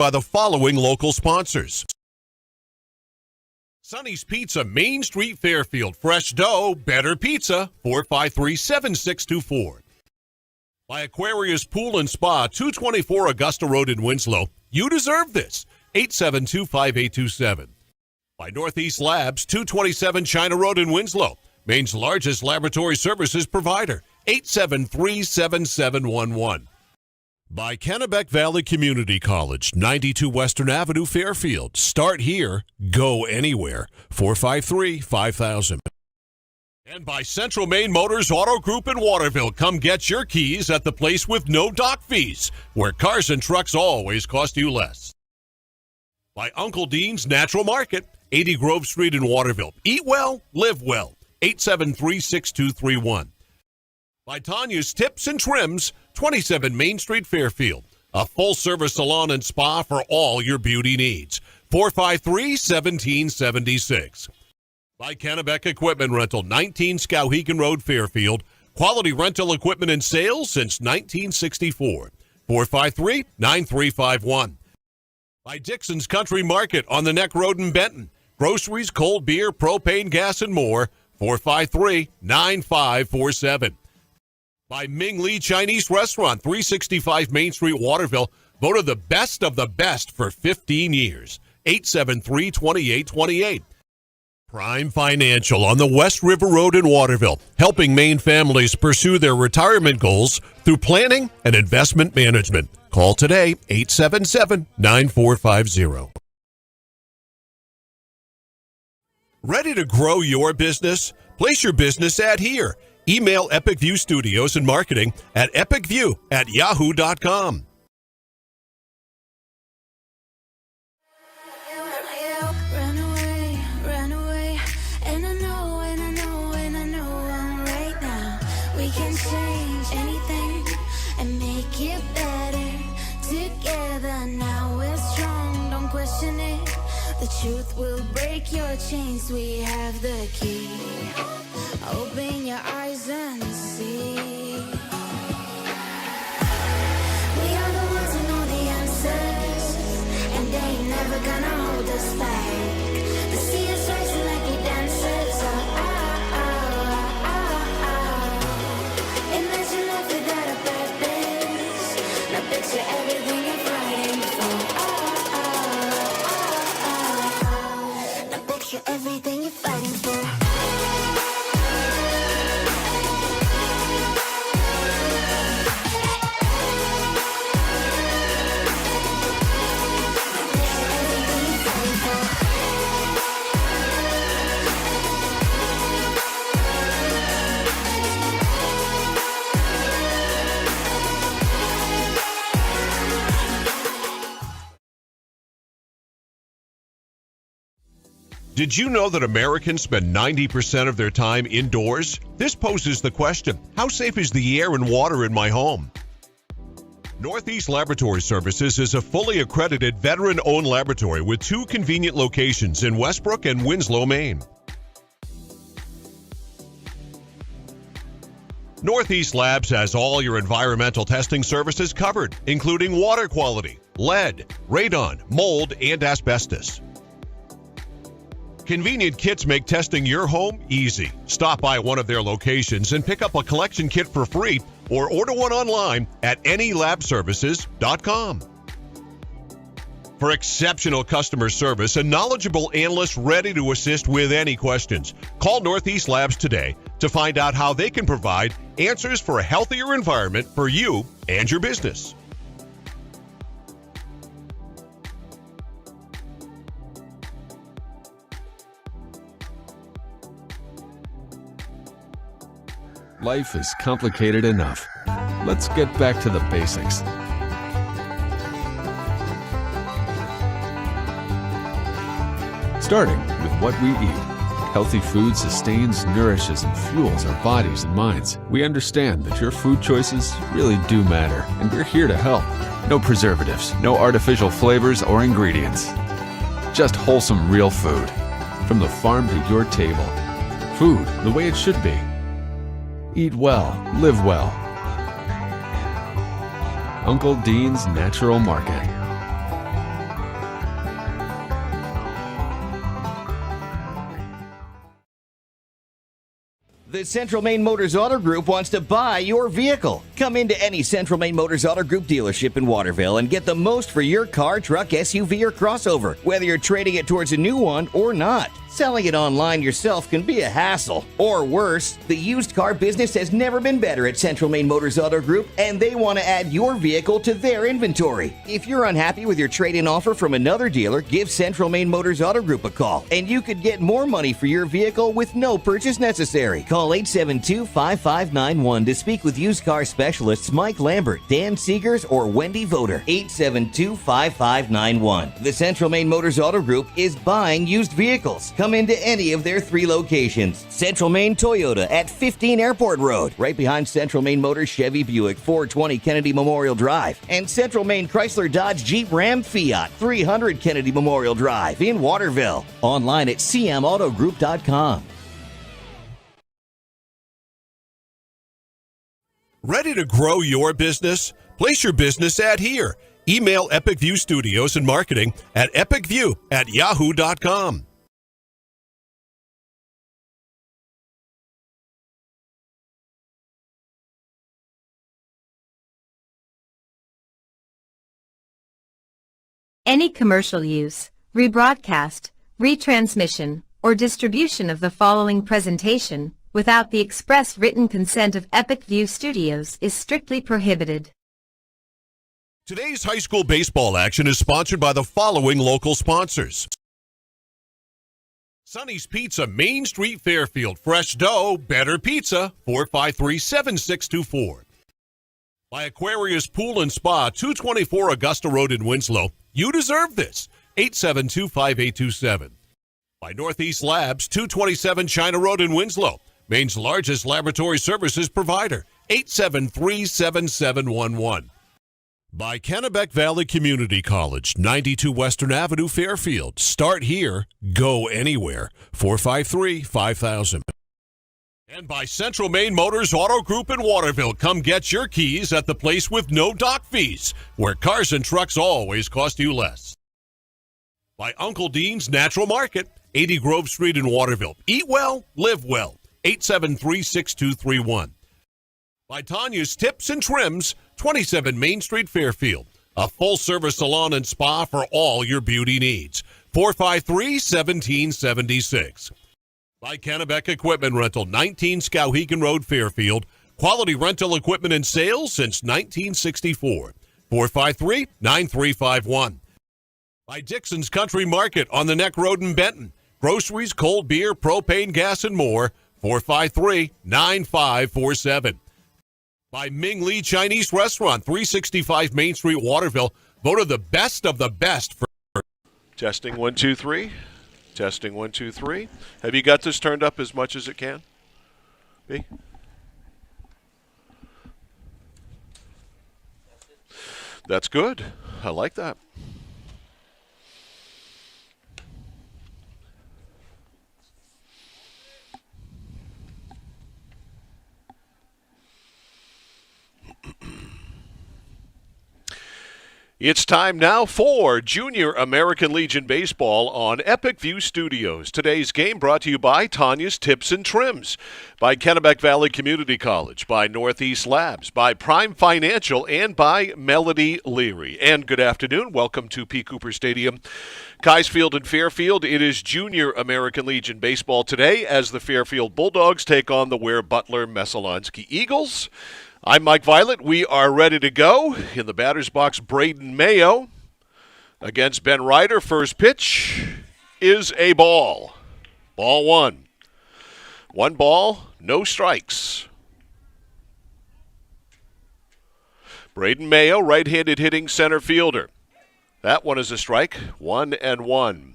by the following local sponsors. Sonny's Pizza, Main Street, Fairfield. Fresh dough, better pizza, 453-7624. By Aquarius Pool and Spa, 224 Augusta Road in Winslow. You deserve this, 872-5827. By Northeast Labs, 227 China Road in Winslow. Maine's largest laboratory services provider, 873-7711. By Kennebec Valley Community College, 92 Western Avenue, Fairfield. Start here, go anywhere, 453-5000. And by Central Maine Motors Auto Group in Waterville. Come get your keys at the place with no dock fees, where cars and trucks always cost you less. By Uncle Dean's Natural Market, 80 Grove Street in Waterville. Eat well, live well, 873-6231. By Tanya's Tips and Trims, 27 Main Street, Fairfield. A full-service salon and spa for all your beauty needs. 453-1776. By Kennebec Equipment Rental, 19 Skowhegan Road, Fairfield. Quality rental equipment and sales since 1964. 453-9351. By Dixon's Country Market on the Neck Road in Benton. Groceries, cold beer, propane, gas, and more. 453-9547. By Ming Lee Chinese Restaurant, 365 Main Street, Waterville. Voted the best of the best for 15 years. 873-2828. Prime Financial on the West River Road in Waterville. Helping Maine families pursue their retirement goals through planning and investment management. Call today, 877-9450. Ready to grow your business? Place your business ad here. Email Epic View Studios and Marketing at epicview@yahoo.com. Run away, and I know I'm right now. We can change anything and make it better together. Now we're strong, don't question it. The truth will break your chains. We have the key. Open your eyes and see. We are the ones who know the answers, and they ain't never gonna hold us back. They see us rising like we dancers. Imagine life without a purpose. Now picture everything you're fighting for. Now picture everything you're fighting for. Did you know that Americans spend 90% of their time indoors? This poses the question, how safe is the air and water in my home? Northeast Laboratory Services is a fully accredited veteran-owned laboratory with 2 convenient locations in Westbrook and Winslow, Maine. Northeast Labs has all your environmental testing services covered, including water quality, lead, radon, mold, and asbestos. Convenient kits make testing your home easy. Stop by one of their locations and pick up a collection kit for free or order one online at anylabservices.com. For exceptional customer service and knowledgeable analysts ready to assist with any questions, call Northeast Labs today to find out how they can provide answers for a healthier environment for you and your business. Life is complicated enough. Let's get back to the basics. Starting with what we eat. Healthy food sustains, nourishes, and fuels our bodies and minds. We understand that your food choices really do matter, and we're here to help. No preservatives, no artificial flavors or ingredients. Just wholesome, real food. From the farm to your table. Food the way it should be. Eat well, live well. Uncle Dean's Natural Market. The Central Maine Motors Auto Group wants to buy your vehicle. Come into any Central Maine Motors Auto Group dealership in Waterville and get the most for your car, truck, SUV, or crossover, whether you're trading it towards a new one or not. Selling it online yourself can be a hassle. Or worse, the used car business has never been better at Central Maine Motors Auto Group, and they want to add your vehicle to their inventory. If you're unhappy with your trade-in offer from another dealer, give Central Maine Motors Auto Group a call, and you could get more money for your vehicle with no purchase necessary. Call 872-5591 to speak with used car specialists Mike Lambert, Dan Seegers, or Wendy Voter. 872-5591. The Central Maine Motors Auto Group is buying used vehicles. Come into any of their 3 locations. Central Maine Toyota at 15 Airport Road, right behind Central Maine Motors Chevy Buick, 420 Kennedy Memorial Drive, and Central Maine Chrysler Dodge Jeep Ram Fiat, 300 Kennedy Memorial Drive in Waterville. Online at cmautogroup.com. Ready to grow your business? Place your business ad here. Email Epic View Studios and Marketing at epicview@yahoo.com. Any commercial use, rebroadcast, retransmission, or distribution of the following presentation without the express written consent of Epic View Studios is strictly prohibited. Today's high school baseball action is sponsored by the following local sponsors. Sonny's Pizza, Main Street, Fairfield. Fresh dough, better pizza, 453-7624. By Aquarius Pool and Spa, 224 Augusta Road in Winslow. You deserve this, 872-5827. By Northeast Labs, 227 China Road in Winslow. Maine's largest laboratory services provider, 873-7711. By Kennebec Valley Community College, 92 Western Avenue, Fairfield. Start here, go anywhere, 453-5000. And by Central Maine Motors Auto Group in Waterville. Come get your keys at the place with no dock fees, where cars and trucks always cost you less. By Uncle Dean's Natural Market, 80 Grove Street in Waterville. Eat well, live well, 873-6231. By Tanya's Tips and Trims, 27 Main Street, Fairfield. A full-service salon and spa for all your beauty needs, 453-1776. By Kennebec Equipment Rental, 19 Skowhegan Road, Fairfield. Quality rental equipment and sales since 1964. 453-9351. By Dixon's Country Market on the Neck Road in Benton. Groceries, cold beer, propane, gas, and more. 453-9547. By Ming Lee Chinese Restaurant, 365 Main Street, Waterville. Voted the best of the best for... Testing 1, 2, 3. Testing 1, 2, 3. Have you got this turned up as much as it can? B? That's good. I like that. It's time now for Junior American Legion Baseball on Epic View Studios. Today's game brought to you by Tanya's Tips and Trims, by Kennebec Valley Community College, by Northeast Labs, by Prime Financial, and by Melody Leary. And good afternoon. Welcome to P. Cooper Stadium, Kaysfield and Fairfield. It is Junior American Legion Baseball today as the Fairfield Bulldogs take on the Ware Butler Messalonski Eagles. I'm Mike Violet. We are ready to go. In the batter's box, Braden Mayo against Ben Ryder. First pitch is a ball. Ball one. 1 ball, no strikes. Braden Mayo, right-handed hitting center fielder. That one is a strike. 1-1.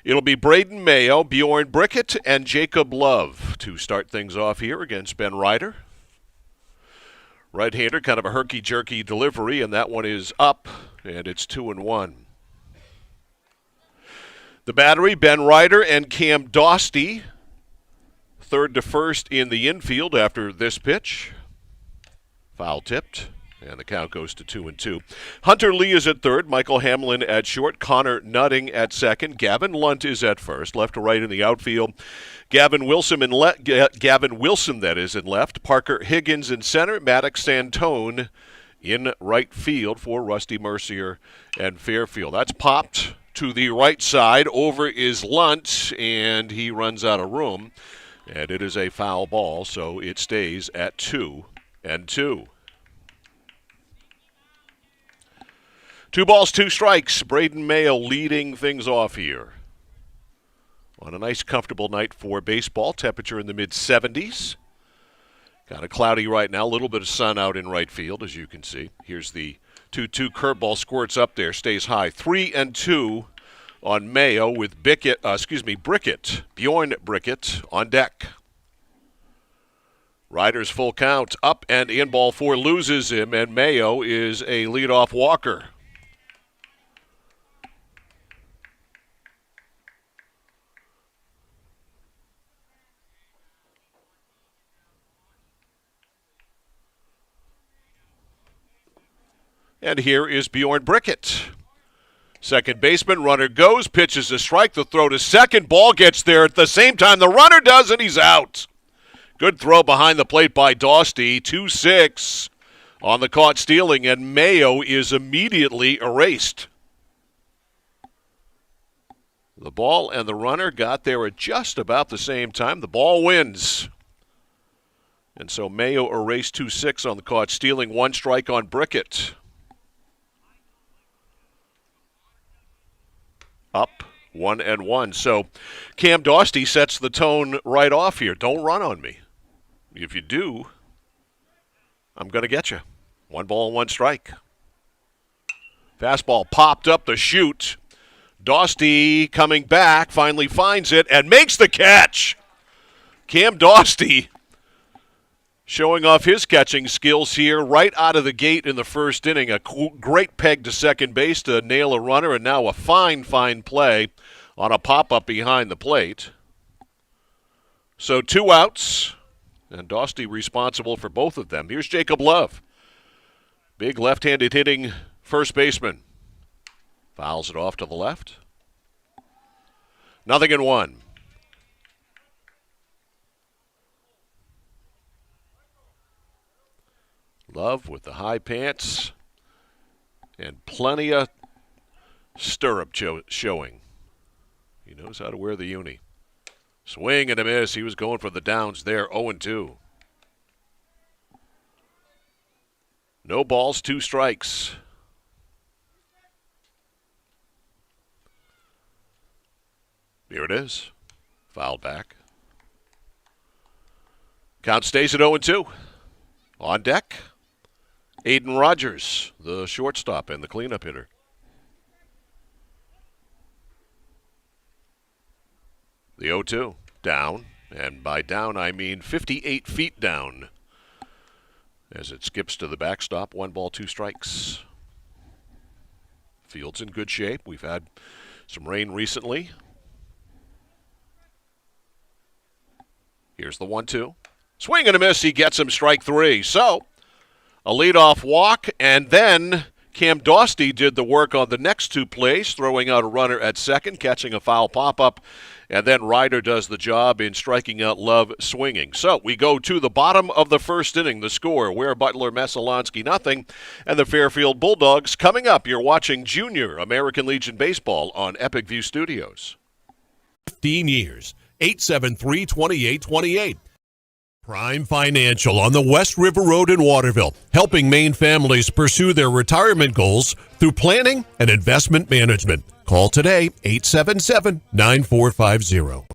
It'll be Braden Mayo, Bjorn Brickett, and Jacob Love to start things off here against Ben Ryder. Right-hander, kind of a herky-jerky delivery, and that one is up, and it's 2-1. The battery, Ben Ryder and Cam Dostey, third to first in the infield after this pitch. Foul tipped, And the count goes to 2-2. Hunter Lee is at third. Michael Hamlin at short. Connor Nutting at second. Gavin Lunt is at first. Left to right in the outfield. Gavin Wilson, that is, in left. Parker Higgins in center. Maddox Santone in right field for Rusty Mercier and Fairfield. That's popped to the right side. Over is Lunt, and he runs out of room. And it is a foul ball, so it stays at 2-2. 2 balls, 2 strikes. Braden Mayo leading things off here. On a nice, comfortable night for baseball. Temperature in the mid-70s. Kind of cloudy right now. A little bit of sun out in right field, as you can see. Here's the 2-2 curveball, squirts up there, stays high. 3-2 on Mayo with Brickett, Bjorn Brickett on deck. Ryder's full count, up and in, ball 4, loses him, and Mayo is a leadoff walker. And here is Bjorn Brickett. Second baseman, runner goes, pitches a strike, the throw to second, ball gets there at the same time the runner does, and he's out. Good throw behind the plate by Dosty, 2-6 on the caught stealing, and Mayo is immediately erased. The ball and the runner got there at just about the same time. The ball wins. And so Mayo erased 2-6 on the caught stealing, 1 strike on Brickett. Up 1-1. So Cam Dosty sets the tone right off here. Don't run on me. If you do, I'm going to get you. 1 ball, 1 strike. Fastball popped up the chute. Dosty coming back, finally finds it and makes the catch. Cam Dosty showing off his catching skills here right out of the gate in the first inning. A great peg to second base to nail a runner, and now a fine play on a pop-up behind the plate. So 2 outs, and Dosty responsible for both of them. Here's Jacob Love. Big left-handed hitting first baseman. Fouls it off to the left. 0-1. Love with the high pants and plenty of stirrup showing. He knows how to wear the uni. Swing and a miss. He was going for the downs there, 0-2. No balls, 2 strikes. Here it is. Fouled back. Count stays at 0-2. On deck, Aiden Rogers, the shortstop and the cleanup hitter. The 0-2, down, and by down I mean 58 feet down. As it skips to the backstop, 1 ball, 2 strikes. Field's in good shape. We've had some rain recently. Here's the 1-2. Swing and a miss, he gets him, strike 3. So, a leadoff walk, and then Cam Dosty did the work on the next 2 plays, throwing out a runner at second, catching a foul pop-up, and then Ryder does the job in striking out Love swinging. So, we go to the bottom of the first inning. The score, Ware Butler, Messalonsky 0, and the Fairfield Bulldogs. Coming up, you're watching Junior American Legion Baseball on Epic View Studios. 15 years, 873-2828. Prime Financial on the West River Road in Waterville, helping Maine families pursue their retirement goals through planning and investment management. Call today, 877-9450.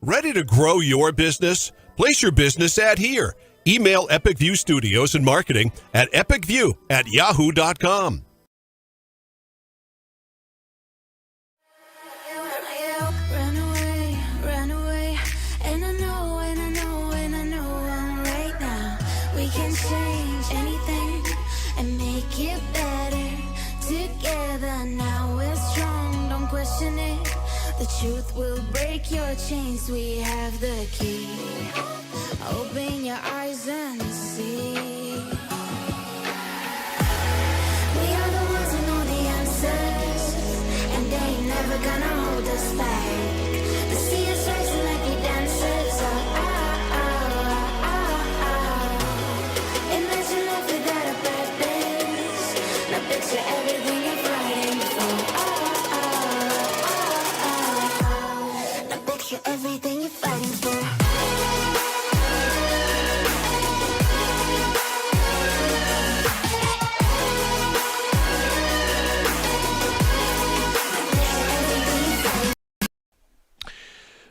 Ready to grow your business? Place your business ad here. Email Epic View Studios and Marketing at epicview@yahoo.com. Run away, and I know I'm right now. We can change anything and make it better together. Now we're strong, don't question it. The truth will break your chains. We have the key. Open your eyes and see. We are the ones who know the answers, and they ain't never gonna hold us back. They see us rising like we dancers. Imagine life without a purpose. Now picture everything you're fighting for. Now picture everything you're fighting for.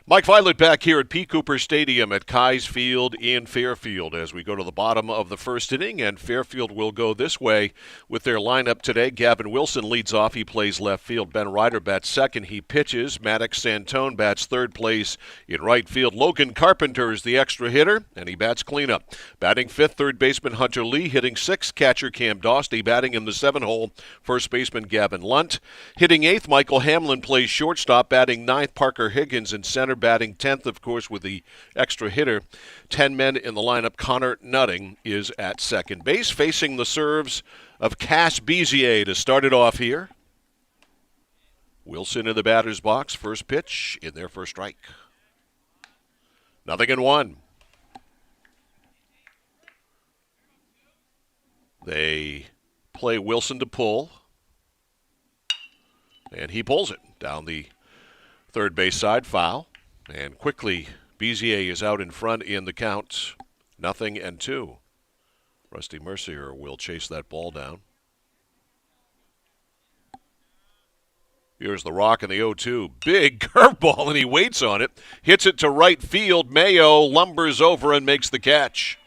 Mike Violet back here at P. Cooper Stadium at Keyes Field in Fairfield as we go to the bottom of the first inning, and Fairfield will go this way with their lineup today. Gavin Wilson leads off. He plays left field. Ben Ryder bats second. He pitches. Maddox Santone bats third, plays in right field. Logan Carpenter is the extra hitter, and he bats cleanup. Batting fifth, third baseman Hunter Lee. Hitting sixth, catcher Cam Dostey. Batting in the 7-hole, first baseman Gavin Lunt. Hitting eighth, Michael Hamlin plays shortstop. Batting ninth, Parker Higgins in center. Batting 10th, of course, with the extra hitter. 10 men in the lineup. Connor Nutting is at second base, facing the serves of Cass Bezier to start it off here. Wilson in the batter's box. First pitch in there for a strike. 0-1. They play Wilson to pull, and he pulls it down the third base side, foul. And quickly, Bezier is out in front in the count. 0-2. Rusty Mercier will chase that ball down. Here's the rock in the 0-2. Big curveball, and he waits on it. Hits it to right field. Mayo lumbers over and makes the catch.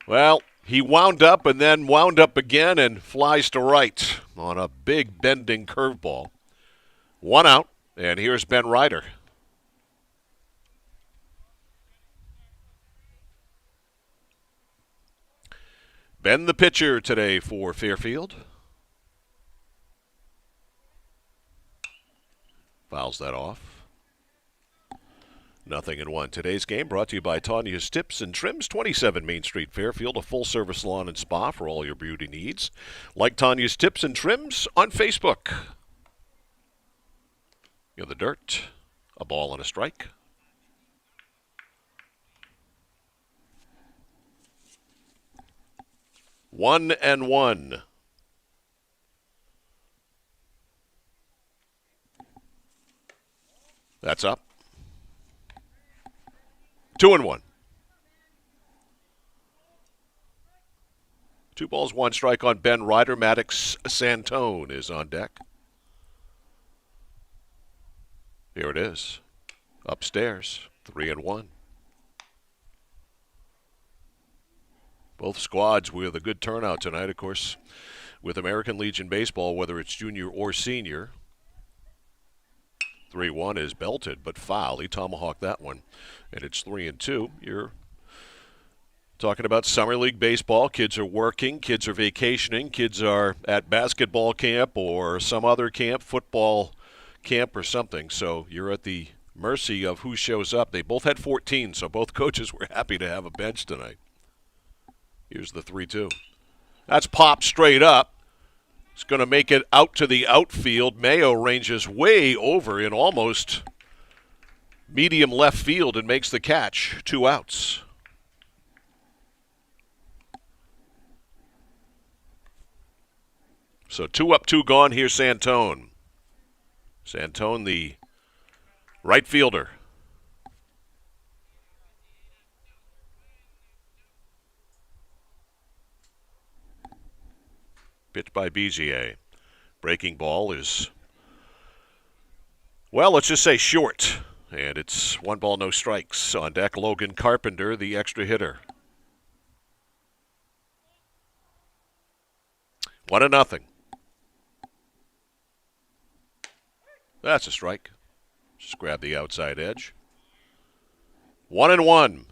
Well, he wound up and then wound up again and flies to right on a big bending curveball. One out, and here's Ben Ryder. Ben the pitcher today for Fairfield. Fouls that off. 0-1. Today's game brought to you by Tanya's Tips and Trims, 27 Main Street, Fairfield, a full-service salon and spa for all your beauty needs. Like Tanya's Tips and Trims on Facebook. In the dirt, a ball and a strike. 1-1. That's up. 2-1. 2 balls, 1 strike on Ben Ryder. Maddox Santone is on deck. Here it is. Upstairs, 3-1. Both squads with a good turnout tonight, of course, with American Legion Baseball, whether it's junior or senior. 3-1 is belted, but foul. He tomahawked that one, and it's 3-2. You're talking about summer league baseball. Kids are working. Kids are vacationing. Kids are at basketball camp or some other camp, football camp or something. So you're at the mercy of who shows up. They both had 14, so both coaches were happy to have a bench tonight. Here's the 3-2. That's popped straight up. It's going to make it out to the outfield. Mayo ranges way over in almost medium left field and makes the catch. 2 outs. So 2 up, 2 gone. Here's Santone. Santone, the right fielder. Pitched by Bezier. Breaking ball is, well, let's just say short. And it's 1 ball, no strikes. On deck, Logan Carpenter, the extra hitter. 1-0. That's a strike. Just grab the outside edge. 1-1.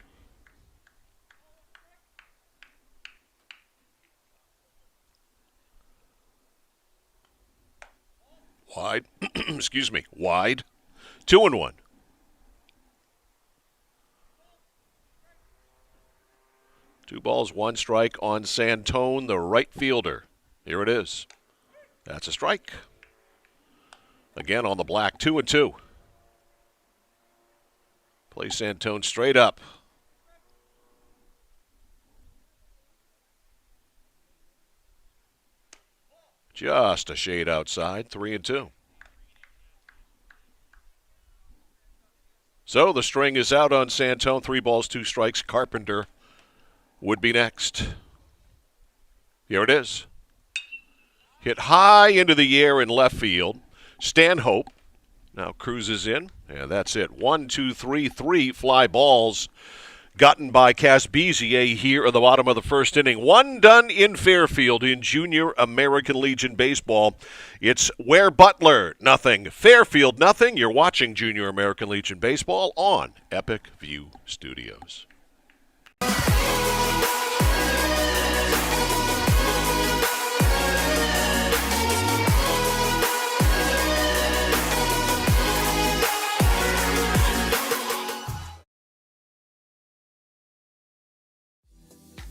Wide. Excuse me. Wide. 2-1. 2 balls, 1 strike on Santone, the right fielder. Here it is. That's a strike. Again on the black, 2-2. Play Santone straight up. Just a shade outside, 3-2. So the string is out on Santone. 3 balls, 2 strikes. Carpenter would be next. Here it is. Hit high into the air in left field. Stanhope now cruises in, and that's it. 1, 2, 3, 3 fly balls gotten by Cass Bezier here at the bottom of the first inning. 1 done in Fairfield in Junior American Legion Baseball. It's Ware Butler, nothing. Fairfield, nothing. You're watching Junior American Legion Baseball on Epic View Studios.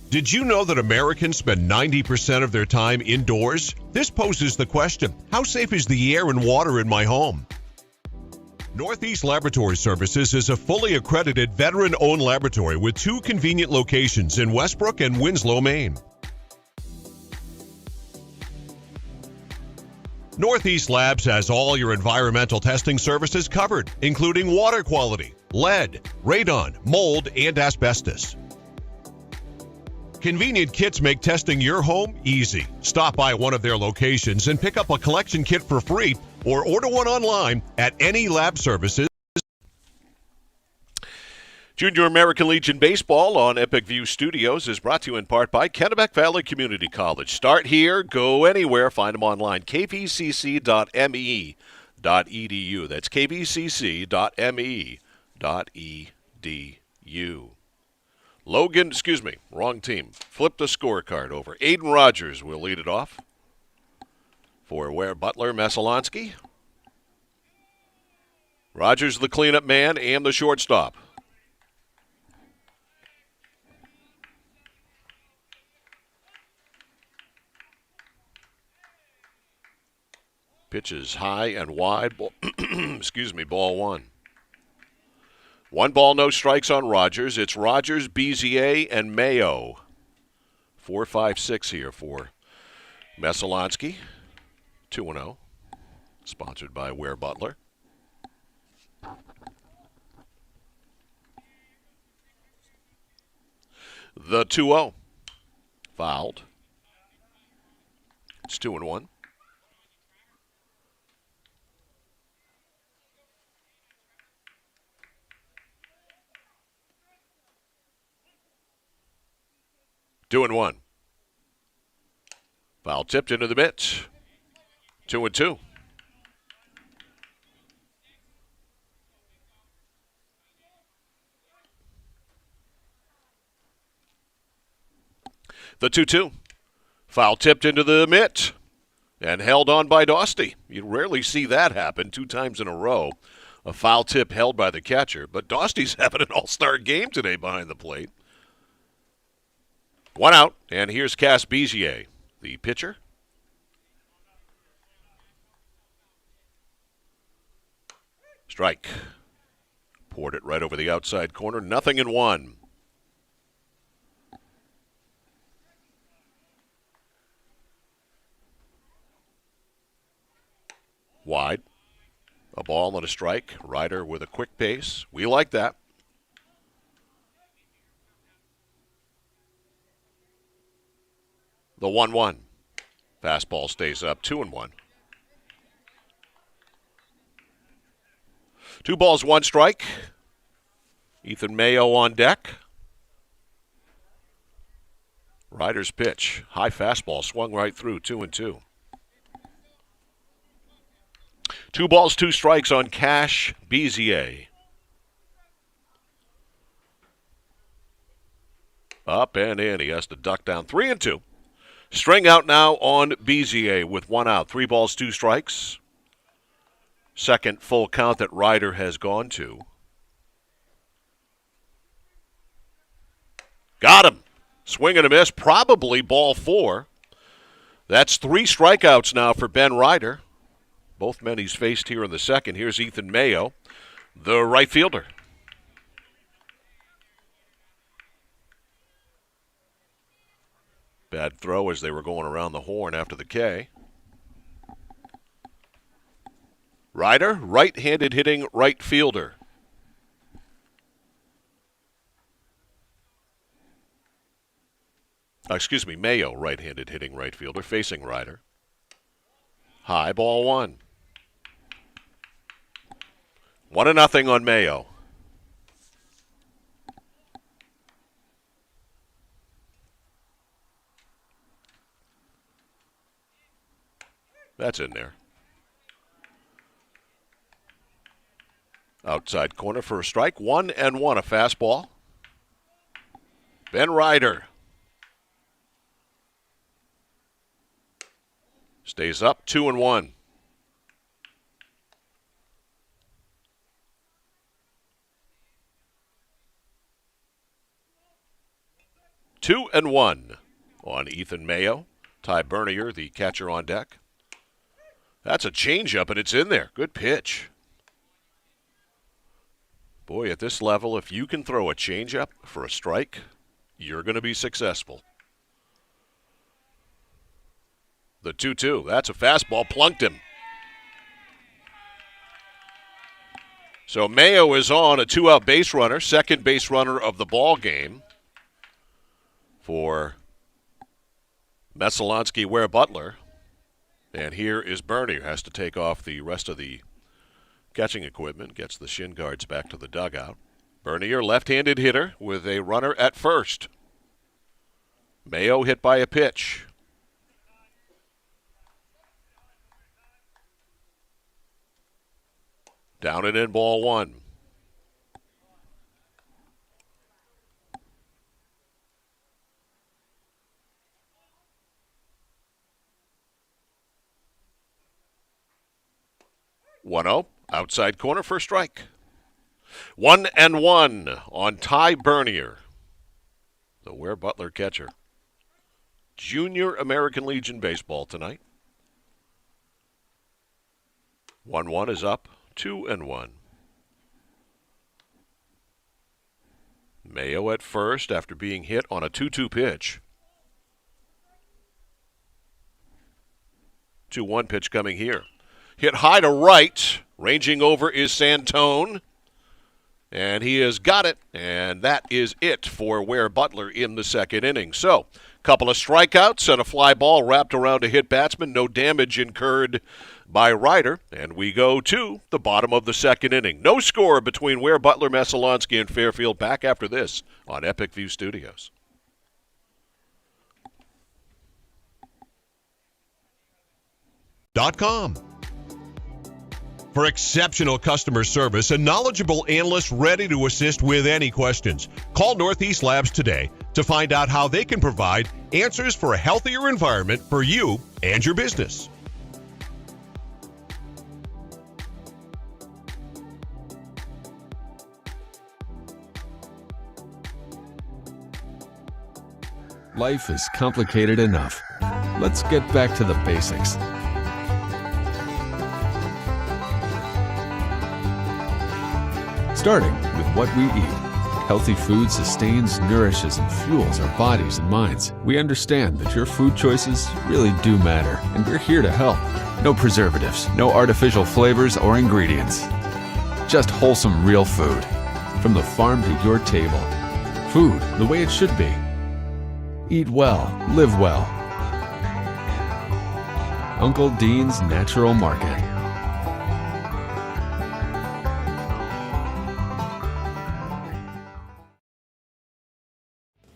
Did you know that Americans spend 90% of their time indoors? This poses the question, how safe is the air and water in my home? Northeast Laboratory Services is a fully accredited veteran-owned laboratory with 2 convenient locations in Westbrook and Winslow, Maine. Northeast Labs has all your environmental testing services covered, including water quality, lead, radon, mold, and asbestos. Convenient kits make testing your home easy. Stop by one of their locations and pick up a collection kit for free or order one online at any lab services. Junior American Legion Baseball on Epic View Studios is brought to you in part by Kennebec Valley Community College. Start here, go anywhere. Find them online, kvcc.me.edu. That's kvcc.me.edu. Logan, wrong team. Flip the scorecard over. Aiden Rogers will lead it off for Ware, Butler, Mesalonsky. Rogers the cleanup man and the shortstop. Pitches high and wide. Ball, ball 1. 1 ball, no strikes on Rogers. It's Rogers, Bezier, and Mayo. 4-5-6 here for Mesalonsky. 2-0. Sponsored by Ware Butler. The 2-0. Fouled. It's 2-1. Two and 1. Foul tipped into the mitt. 2-2. The 2-2. Foul tipped into the mitt and held on by Dosty. You rarely see that happen 2 times in a row. A foul tip held by the catcher, but Dosty's having an all-star game today behind the plate. 1 out, and here's Cass Bezier, the pitcher. Strike. Poured it right over the outside corner. 0-1. Wide. A ball and a strike. Ryder with a quick pace. We like that. The 1-1. Fastball stays up, 2-1. 2 balls, 1 strike. Ethan Mayo on deck. Ryder's pitch. High fastball swung right through, 2-2. 2 balls, 2 strikes on Cash Bezier. Up and in. He has to duck down, 3-2. String out now on Bezier with 1 out. 3 balls, 2 strikes. Second full count that Ryder has gone to. Got him. Swing and a miss, probably ball 4. That's 3 strikeouts now for Ben Ryder. Both men he's faced here in the second. Here's Ethan Mayo, the right fielder. Bad throw as they were going around the horn after the K. Ryder, right-handed hitting right fielder. Mayo, right-handed hitting right fielder, facing Ryder. High, ball 1. 1-0 on Mayo. That's in there. Outside corner for a strike. 1-1, a fastball. Ben Ryder stays up, 2-1. Two and one on Ethan Mayo. Ty Bernier, the catcher, on deck. That's a changeup, and it's in there. Good pitch. Boy, at this level, if you can throw a changeup for a strike, you're going to be successful. The 2-2. That's a fastball. Plunked him. So Mayo is on, a 2-out base runner, second base runner of the ball game for Messalonsky, Ware, Butler. And here is Bernier, has to take off the rest of the catching equipment, gets the shin guards back to the dugout. Bernier, left-handed hitter with a runner at first. Mayo hit by a pitch. Down and in, ball 1. One-zero, outside corner for a strike. 1-1 on Ty Bernier, the Ware Butler catcher. Junior American Legion baseball tonight. 1-1 is up. 2-1. Mayo at first after being hit on a 2-2 pitch. 2-1 pitch coming here. Hit high to right. Ranging over is Santone. And he has got it. And that is it for Ware Butler in the second inning. So, couple of strikeouts and a fly ball wrapped around a hit batsman. No damage incurred by Ryder. And we go to the bottom of the second inning. No score between Ware, Butler, Messalonsky, and Fairfield. Back after this on Epic View Studios. .com. For exceptional customer service and knowledgeable analysts ready to assist with any questions, call Northeast Labs today to find out how they can provide answers for a healthier environment for you and your business. Life is complicated enough. Let's get back to the basics. Starting with what we eat. Healthy food sustains, nourishes, and fuels our bodies and minds. We understand that your food choices really do matter, and we're here to help. No preservatives, no artificial flavors or ingredients. Just wholesome, real food. From the farm to your table. Food the way it should be. Eat well, live well. Uncle Dean's Natural Market.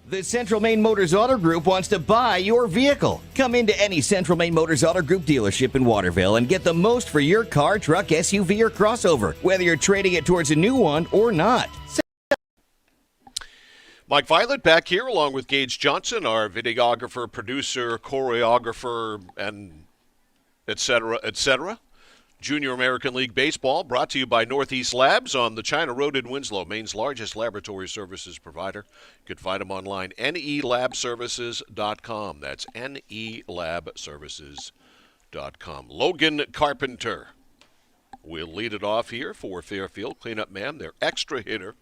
The Central Maine Motors Auto Group wants to buy your vehicle. Come into any Central Maine Motors Auto Group dealership in Waterville and get the most for your car, truck, SUV, or crossover, whether you're trading it towards a new one or not. Mike Violet back here along with Gage Johnson, our videographer, producer, choreographer, and et cetera, et cetera. Junior American League Baseball brought to you by Northeast Labs on the China Road in Winslow, Maine's largest laboratory services provider. You can find them online, nelabservices.com. That's nelabservices.com. Logan Carpenter will lead it off here for Fairfield. Cleanup man, their extra hitter.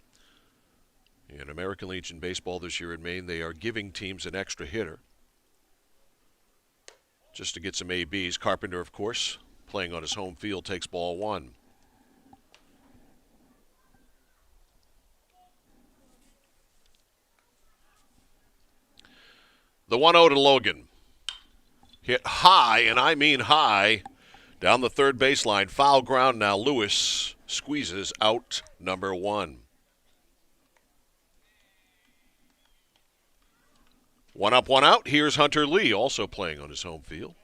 In American Legion Baseball this year in Maine, they are giving teams an extra hitter just to get some ABs. Carpenter, of course, playing on his home field, takes ball one. The 1-0 to Logan. Hit high, and I mean high, down the third baseline. Foul ground now. Lewis squeezes out number one. One up, one out. Here's Hunter Lee, also playing on his home field.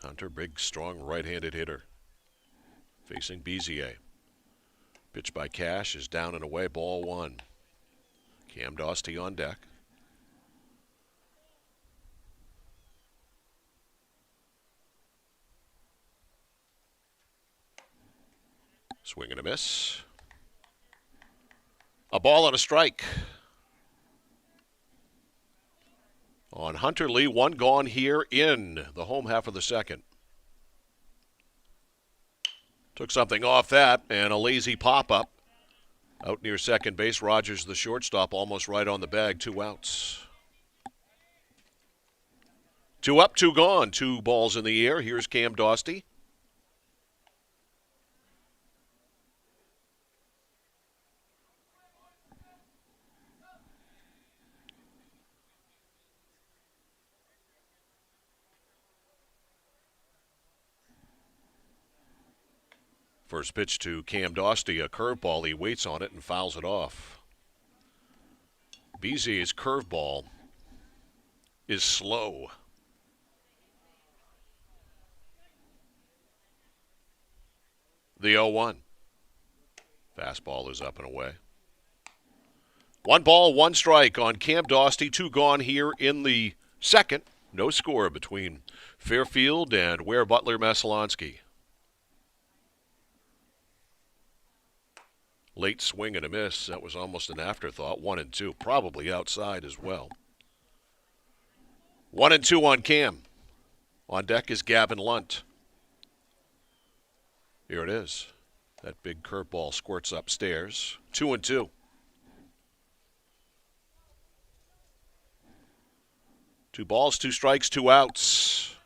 Hunter, big, strong right-handed hitter. Facing Bezier. Pitch by Cash is down and away, ball one. Cam Dostey on deck. Swing and a miss. A ball and a strike. On Hunter Lee, one gone here in the home half of the second. Took something off that, and a lazy pop-up. Out near second base, Rogers, the shortstop, almost right on the bag, 2 outs. 2 up, 2 gone, 2 balls in the air. Here's Cam Dostey. First pitch to Cam Dostey, a curveball. He waits on it and fouls it off. Bezier's curveball is slow. The 0-1. Fastball is up and away. 1 ball, 1 strike on Cam Dostey. 2 gone here in the second. No score between Fairfield and Ware, Butler, Masalonsky. Late swing and a miss. That was almost an afterthought. 1-2. Probably outside as well. 1-2 on Cam. On deck is Gavin Lunt. Here it is. That big curveball squirts upstairs. 2-2. 2 balls, 2 strikes, 2 outs.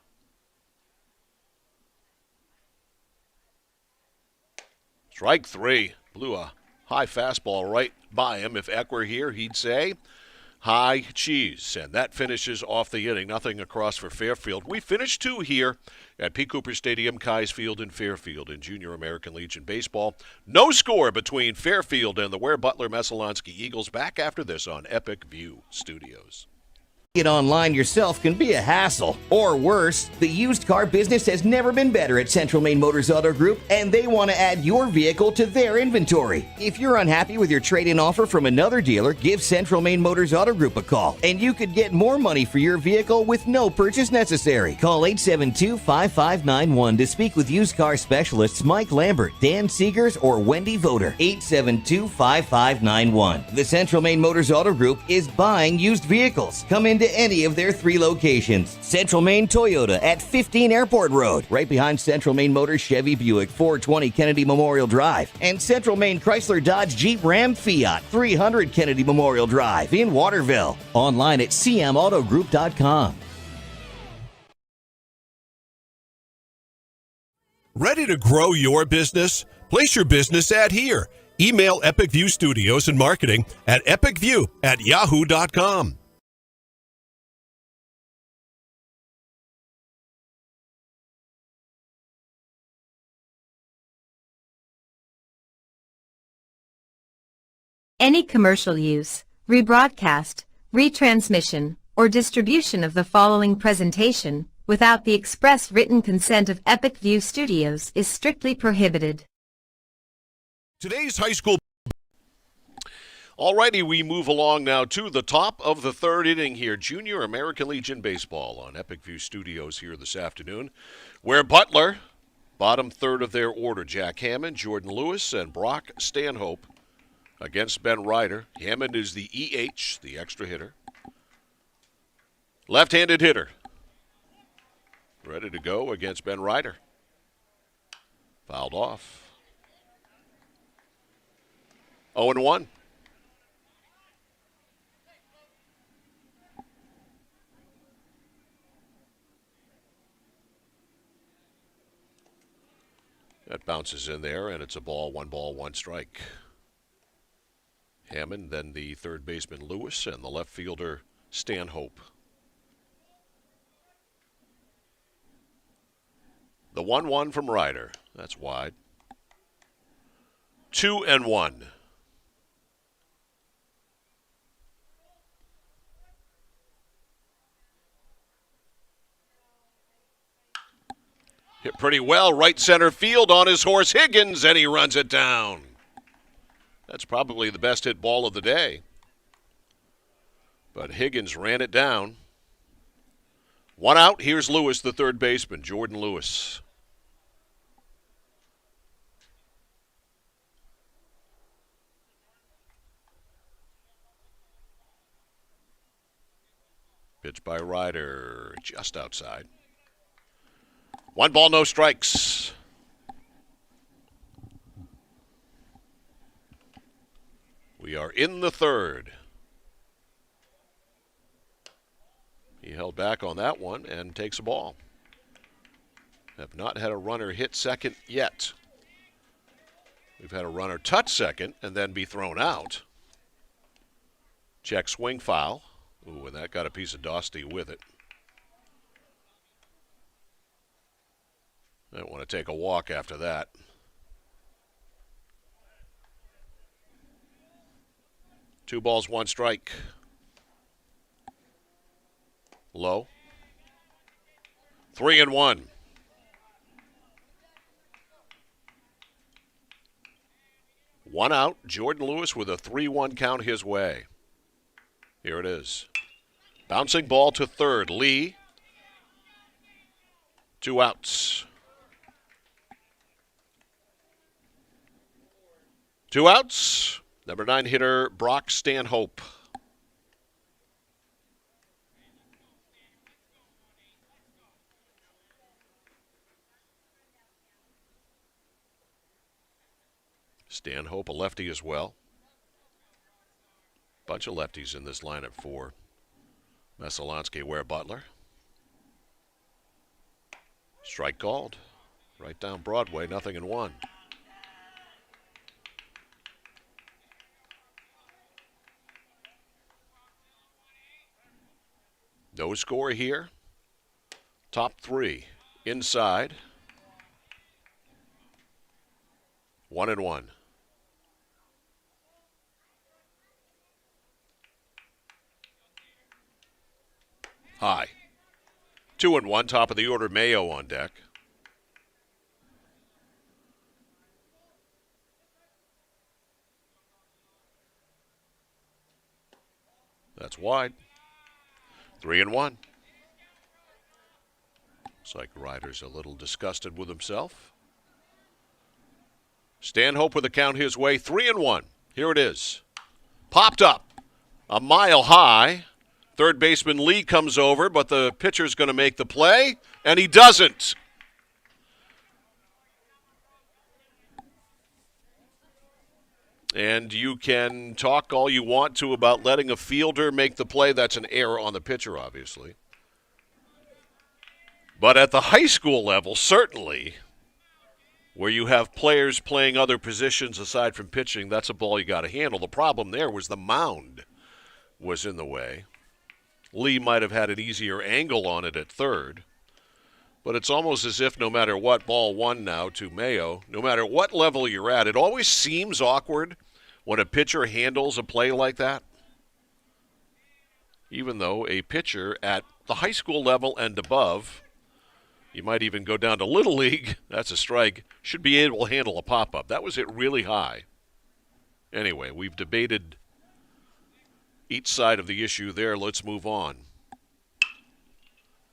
Strike 3. Blew a high fastball right by him. If Eck were here, he'd say, high cheese. And that finishes off the inning. Nothing across for Fairfield. We finished 2 here at P. Cooper Stadium, Keyes Field in Fairfield in Junior American Legion Baseball. No score between Fairfield and the Ware Butler Masalonsky Eagles. Back after this on Epic View Studios. Get online yourself can be a hassle. Or worse, the used car business has never been better at Central Maine Motors Auto Group, and they want to add your vehicle to their inventory. If you're unhappy with your trade-in offer from another dealer, give Central Maine Motors Auto Group a call, and you could get more money for your vehicle with no purchase necessary. Call 872-5591 to speak with used car specialists Mike Lambert, Dan Seegers, or Wendy Voter. 872-5591. The Central Maine Motors Auto Group is buying used vehicles. Come into any of their 3 locations. Central Maine Toyota at 15 Airport Road, right behind Central Maine Motors Chevy Buick, 420 Kennedy Memorial Drive, and Central Maine Chrysler Dodge Jeep Ram Fiat, 300 Kennedy Memorial Drive in Waterville. Online at cmautogroup.com. Ready to grow your business? Place your business ad here. Email Epic View Studios and Marketing at epicview@yahoo.com. Any commercial use, rebroadcast, retransmission, or distribution of the following presentation without the express written consent of Epic View Studios is strictly prohibited. Today's high school Alrighty, we move along now to the top of the third inning here. Junior American Legion Baseball on Epic View Studios here this afternoon, where Butler, bottom third of their order, Jack Hammond, Jordan Lewis, and Brock Stanhope against Ben Ryder. Hammond is the EH, the extra hitter. Left-handed hitter. Ready to go against Ben Ryder. Fouled off. 0-1. That bounces in there, and it's a ball, one strike. Hammond, then the third baseman Lewis, and the left fielder Stanhope. The 1-1 from Ryder. That's wide. 2-1. Hit pretty well, right center field on his horse Higgins, and he runs it down. That's probably the best hit ball of the day. But Higgins ran it down. One out, here's Lewis, the third baseman, Jordan Lewis. Pitch by Ryder, just outside. 1 ball, no strikes. We are in the third. He held back on that one and takes a ball. Have not had a runner hit second yet. We've had a runner touch second and then be thrown out. Check swing foul. Ooh, and that got a piece of Dosty with it. I want to take a walk after that. Two balls, one strike. Low. 3-1. One out. Jordan Lewis with a 3-1 count his way. Here it is. Bouncing ball to third. Lee. 2 outs. 2 outs. Number 9 hitter Brock Stanhope. Stanhope, a lefty as well. Bunch of lefties in this lineup for Messalonsky, Ware, Butler. Strike called. Right down Broadway, 0-1. No score here. Top 3 inside. 1-1. High. 2-1, top of the order, Mayo on deck. That's wide. 3-1. Looks like Ryder's a little disgusted with himself. Stanhope with a count his way, 3-1. Here it is. Popped up. A mile high. Third baseman Lee comes over, but the pitcher's going to make the play, and he doesn't. And you can talk all you want to about letting a fielder make the play. That's an error on the pitcher, obviously. But at the high school level, certainly, where you have players playing other positions aside from pitching, that's a ball you got to handle. The problem there was the mound was in the way. Lee might have had an easier angle on it at third. But it's almost as if no matter what, ball one now to Mayo, no matter what level you're at, it always seems awkward when a pitcher handles a play like that. Even though a pitcher at the high school level and above, you might even go down to Little League, that's a strike, should be able to handle a pop-up. That was hit really high. Anyway, we've debated each side of the issue there. Let's move on.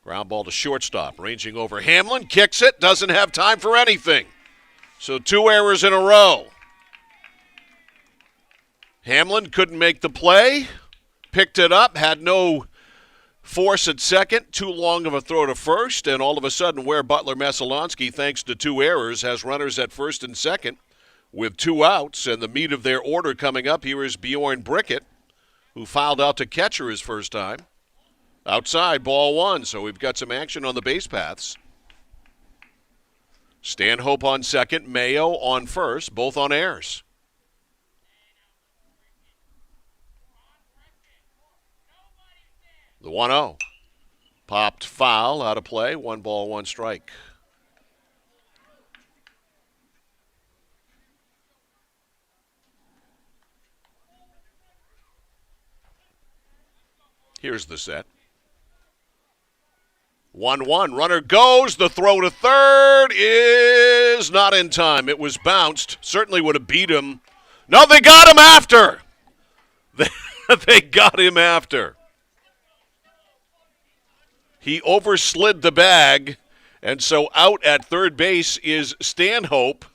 Ground ball to shortstop, ranging over Hamlin, kicks it, doesn't have time for anything. So 2 errors in a row. Hamlin couldn't make the play, picked it up, had no force at second, too long of a throw to first, and all of a sudden Ware Butler Masalonsky, thanks to 2 errors, has runners at first and second with 2 outs, and the meat of their order coming up here is Bjorn Brickett, who fouled out to catcher his first time. Outside, ball 1, so we've got some action on the base paths. Stanhope on second, Mayo on first, both on airs. The 1-0. Popped foul, out of play, 1 ball, 1 strike. Here's the set. 1-1. Runner goes. The throw to third is not in time. It was bounced. Certainly would have beat him. No, they got him after. They got him after. He overslid the bag, and so out at third base is Stanhope,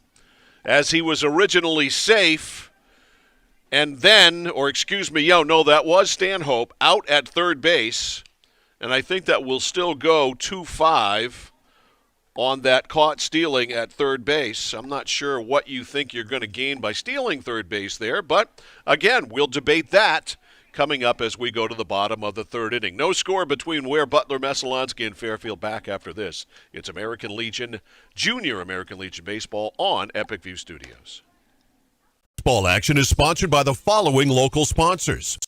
as he was originally safe. And then, that was Stanhope out at third base. And I think that will still go 2-5 on that caught stealing at third base. I'm not sure what you think you're going to gain by stealing third base there. But, again, we'll debate that coming up as we go to the bottom of the third inning. No score between Ware, Butler, Masalonsky, and Fairfield. Back after this. It's American Legion, Junior American Legion Baseball on Epic View Studios. Baseball action is sponsored by the following local sponsors.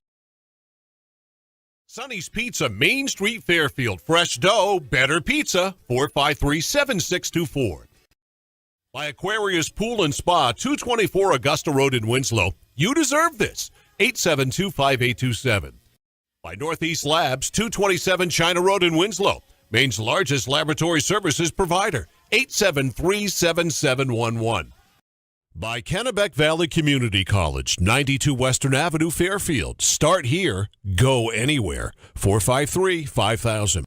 Sonny's Pizza, Main Street, Fairfield. Fresh dough, better pizza, 453-7624. By Aquarius Pool and Spa, 224 Augusta Road in Winslow. You deserve this, 872-5827. By Northeast Labs, 227 China Road in Winslow. Maine's largest laboratory services provider, 873-7711. By Kennebec Valley Community College, 92 Western Avenue, Fairfield. Start here, go anywhere. 453-5000.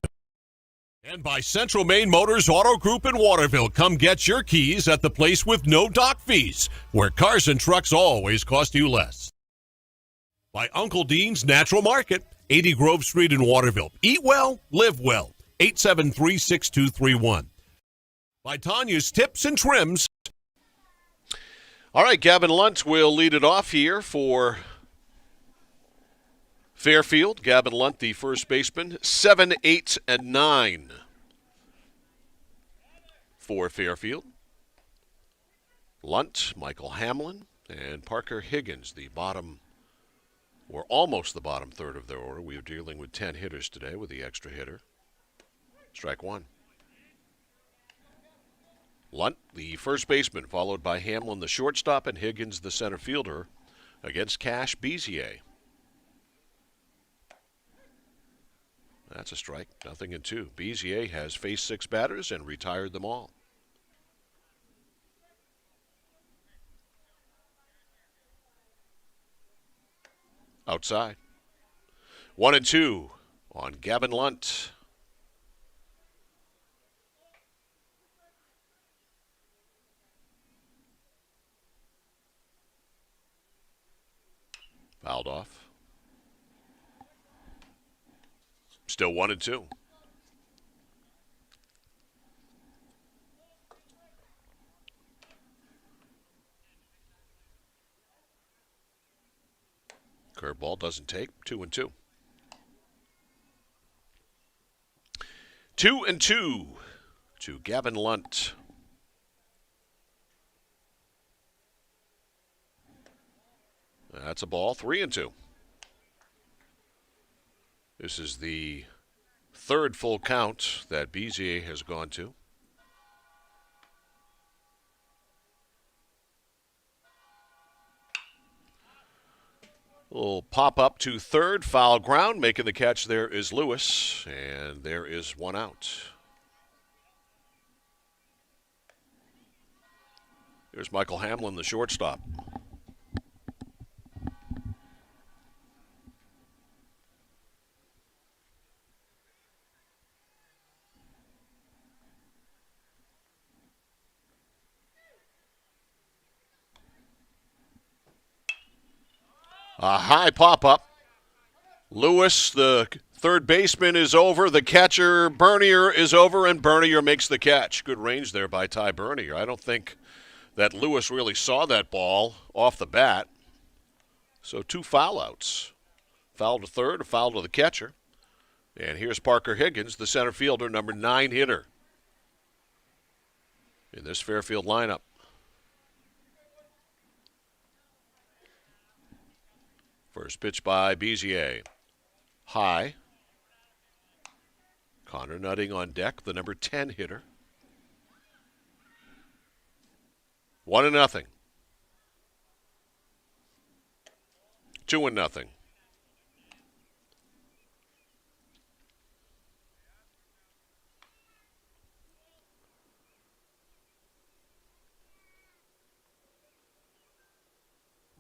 And by Central Maine Motors Auto Group in Waterville. Come get your keys at the place with no dock fees, where cars and trucks always cost you less. By Uncle Dean's Natural Market, 80 Grove Street in Waterville. Eat well, live well. 873-6231. By Tanya's Tips and Trims. All right, Gavin Lunt will lead it off here for Fairfield. Gavin Lunt, the first baseman, 7, 8, and 9 for Fairfield. Lunt, Michael Hamlin, and Parker Higgins, the bottom, or almost the bottom third of their order. We are dealing with 10 hitters today with the extra hitter. Strike 1. Lunt, the first baseman, followed by Hamlin, the shortstop, and Higgins, the center fielder, against Cash Bezier. That's a strike, 0-2. Bezier has faced 6 batters and retired them all. Outside. 1-2 on Gavin Lunt. Fouled off. Still 1-2. Curveball doesn't take. 2-2. 2-2 to Gavin Lunt. That's a ball. 3-2. This is the third full count that Bezier has gone to. Little pop up to third, foul ground. Making the catch there is Lewis, and there is 1 out. Here's Michael Hamlin, the shortstop. A high pop-up. Lewis, the third baseman, is over. The catcher, Bernier, is over, and Bernier makes the catch. Good range there by Ty Bernier. I don't think that Lewis really saw that ball off the bat. So 2 foul outs. Foul to third, a foul to the catcher. And here's Parker Higgins, the center fielder, number 9 hitter in this Fairfield lineup. First pitch by Bezier. High. Connor Nutting on deck, the number 10 hitter. 1-0. 2-0.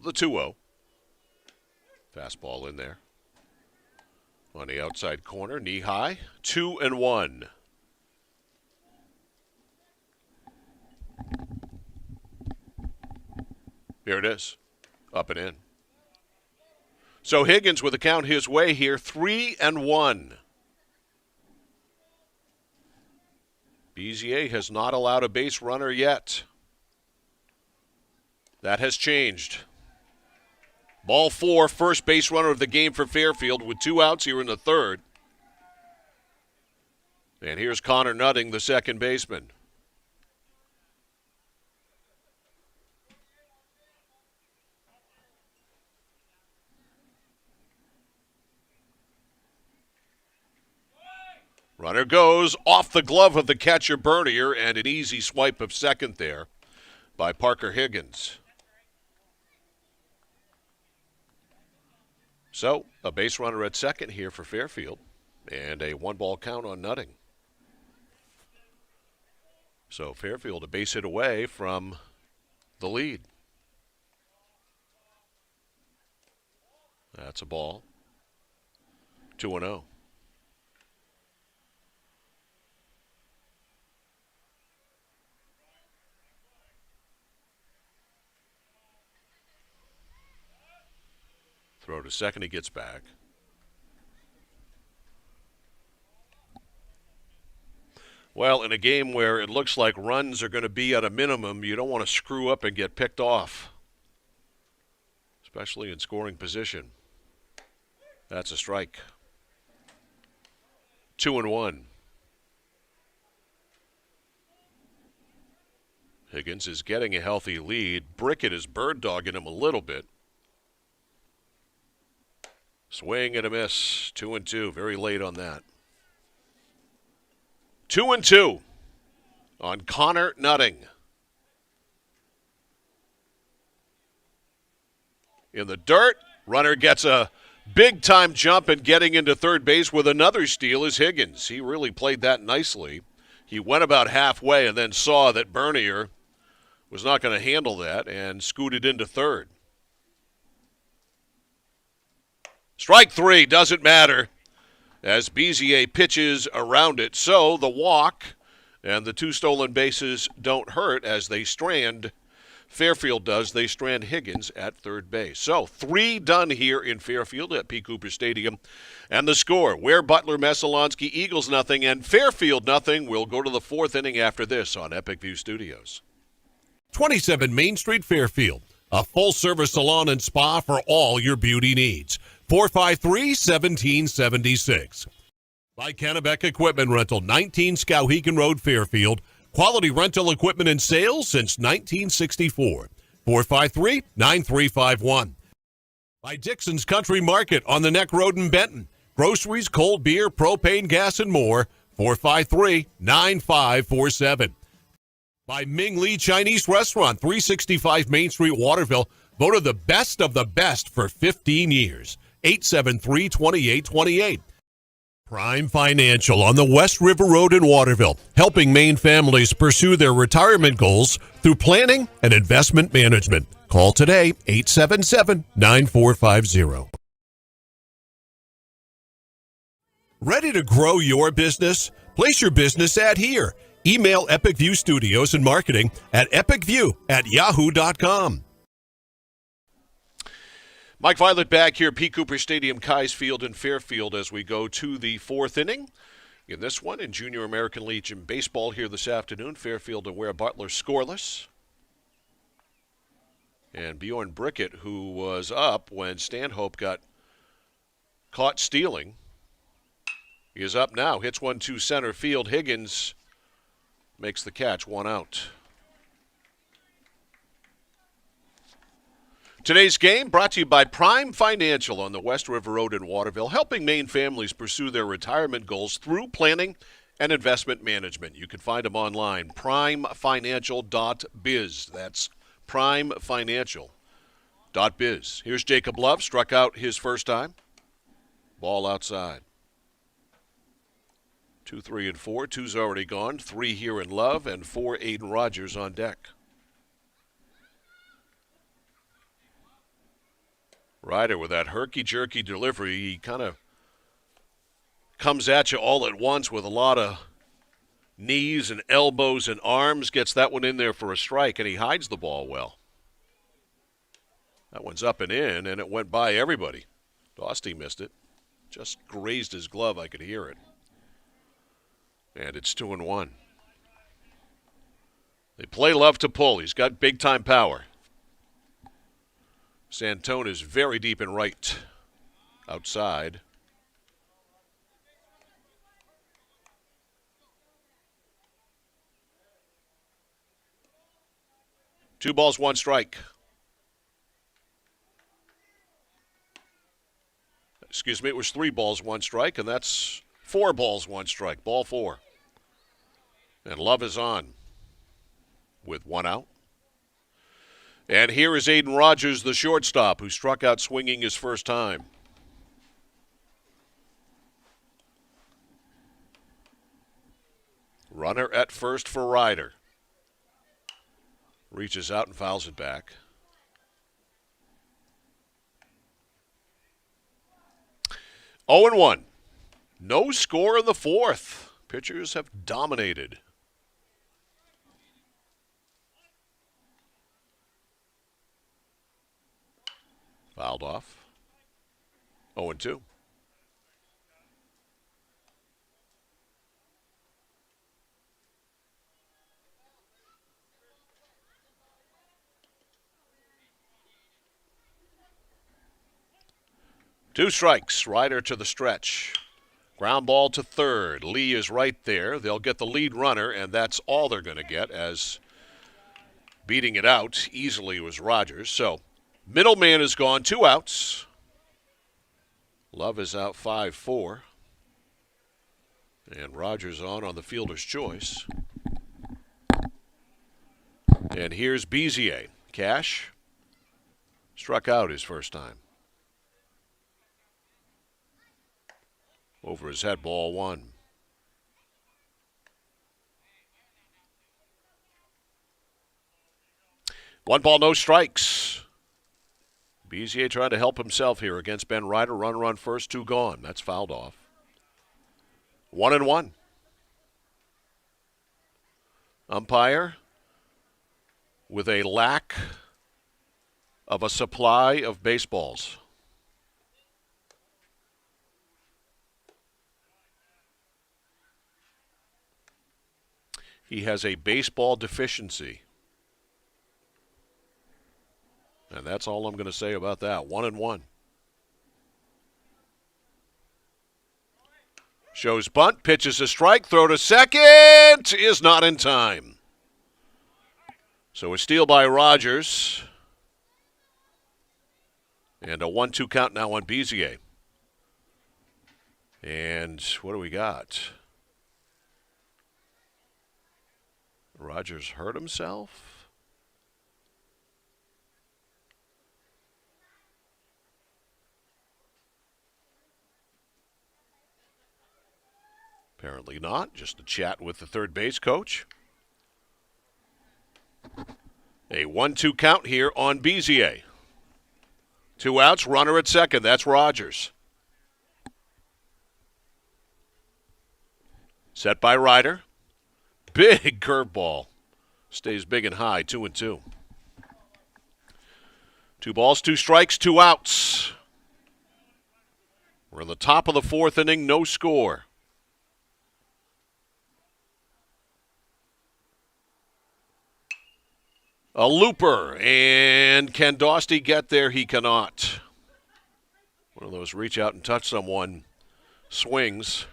The 2-0. Fastball in there. On the outside corner, knee high. 2-1. Here it is. Up and in. So Higgins with a count his way here, 3-1. Bezier has not allowed a base runner yet. That has changed. Ball 4, first base runner of the game for Fairfield with 2 outs here in the third. And here's Connor Nutting, the second baseman. Runner goes off the glove of the catcher Bernier, and an easy swipe of second there by Parker Higgins. So, a base runner at second here for Fairfield, and a 1-ball count on Nutting. So, Fairfield a base hit away from the lead. That's a ball. 2-0. Throw to second, he gets back. Well, in a game where it looks like runs are going to be at a minimum, you don't want to screw up and get picked off, especially in scoring position. That's a strike. 2-1. Higgins is getting a healthy lead. Brickett is bird dogging him a little bit. Swing and a miss. 2-2. Very late on that. 2-2 on Connor Nutting. In the dirt, runner gets a big-time jump, and getting into third base with another steal is Higgins. He really played that nicely. He went about halfway and then saw that Bernier was not going to handle that and scooted into third. Strike 3, doesn't matter, as Bezier pitches around it. So the walk and the 2 stolen bases don't hurt as they strand. Fairfield does. They strand Higgins at third base. So 3 done here in Fairfield at P. Cooper Stadium. And the score, Ware, Butler, Messalonsky, Eagles nothing, and Fairfield nothing. We'll go to the 4th inning after this on Epic View Studios. 27 Main Street, Fairfield. A full-service salon and spa for all your beauty needs. 453-1776. By Kennebec Equipment Rental, 19 Skowhegan Road, Fairfield. Quality rental equipment and sales since 1964. 453-9351. By Dixon's Country Market on the Neck Road in Benton. Groceries, cold beer, propane, gas, and more. 453-9547. By Ming Lee Chinese Restaurant, 365 Main Street, Waterville. Voted the best of the best for 15 years. 873-2828. Prime Financial on the West River Road in Waterville, helping Maine families pursue their retirement goals through planning and investment management. Call today, 877-9450. Ready to grow your business? Place your business ad here. Email Epic View Studios and Marketing at epicview@yahoo.com. Mike Violet back here, P. Cooper Stadium, Keyes Field in Fairfield as we go to the fourth inning. In this one, in Junior American Legion baseball here this afternoon, Fairfield and Ware Butler scoreless. And Bjorn Brickett, who was up when Stanhope got caught stealing, is up now. Hits one to center field. Higgins makes the catch, 1 out. Today's game brought to you by Prime Financial on the West River Road in Waterville, helping Maine families pursue their retirement goals through planning and investment management. You can find them online, primefinancial.biz. That's primefinancial.biz. Here's Jacob Love, struck out his first time. Ball outside. 2, 3, and 4. 2's already gone. 3 here in Love, and 4 Aiden Rogers on deck. Ryder with that herky-jerky delivery. He kind of comes at you all at once with a lot of knees and elbows and arms. Gets that one in there for a strike, and he hides the ball well. That one's up and in, and it went by everybody. Dostie missed it. Just grazed his glove. I could hear it. And it's 2-1. They play Love to pull. He's got big-time power. Santone is very deep in right. Outside. Two balls, one strike. Excuse me, it was 3 balls, 1 strike, and that's 4 balls, 1 strike. Ball 4. And Love is on with 1 out. And here is Aiden Rogers, the shortstop, who struck out swinging his first time. Runner at first for Ryder. Reaches out and fouls it back. Oh and 1. No score in the fourth. Pitchers have dominated. Fouled off. 0 and 2. Two strikes. Ryder to the stretch. Ground ball to third. Lee is right there. They'll get the lead runner, and that's all they're going to get, as beating it out easily was Rogers. So middleman is gone. 2 outs. Love is out 5-4. And Rogers on the fielder's choice. And here's Bezier. Cash struck out his first time. Over his head, ball 1. One ball, no strikes. Bezier trying to help himself here against Ben Ryder. Runner on first, 2 gone. That's fouled off. 1 and 1. Umpire with a lack of a supply of baseballs. He has a baseball deficiency. And that's all I'm going to say about that. 1 and 1. Shows bunt, pitches a strike, throw to second, is not in time. So a steal by Rogers. And a 1-2 count now on Bezier. And what do we got? Rogers hurt himself? Apparently not. Just a chat with the third base coach. A 1-2 count here on Bezier. 2 outs, runner at second. That's Rogers. Set by Ryder. Big curveball. Stays big and high, 2 and 2. 2 balls, 2 strikes, 2 outs. We're in the top of the 4th inning, no score. A looper, and can Dosty get there? He cannot. One of those reach out and touch someone swings.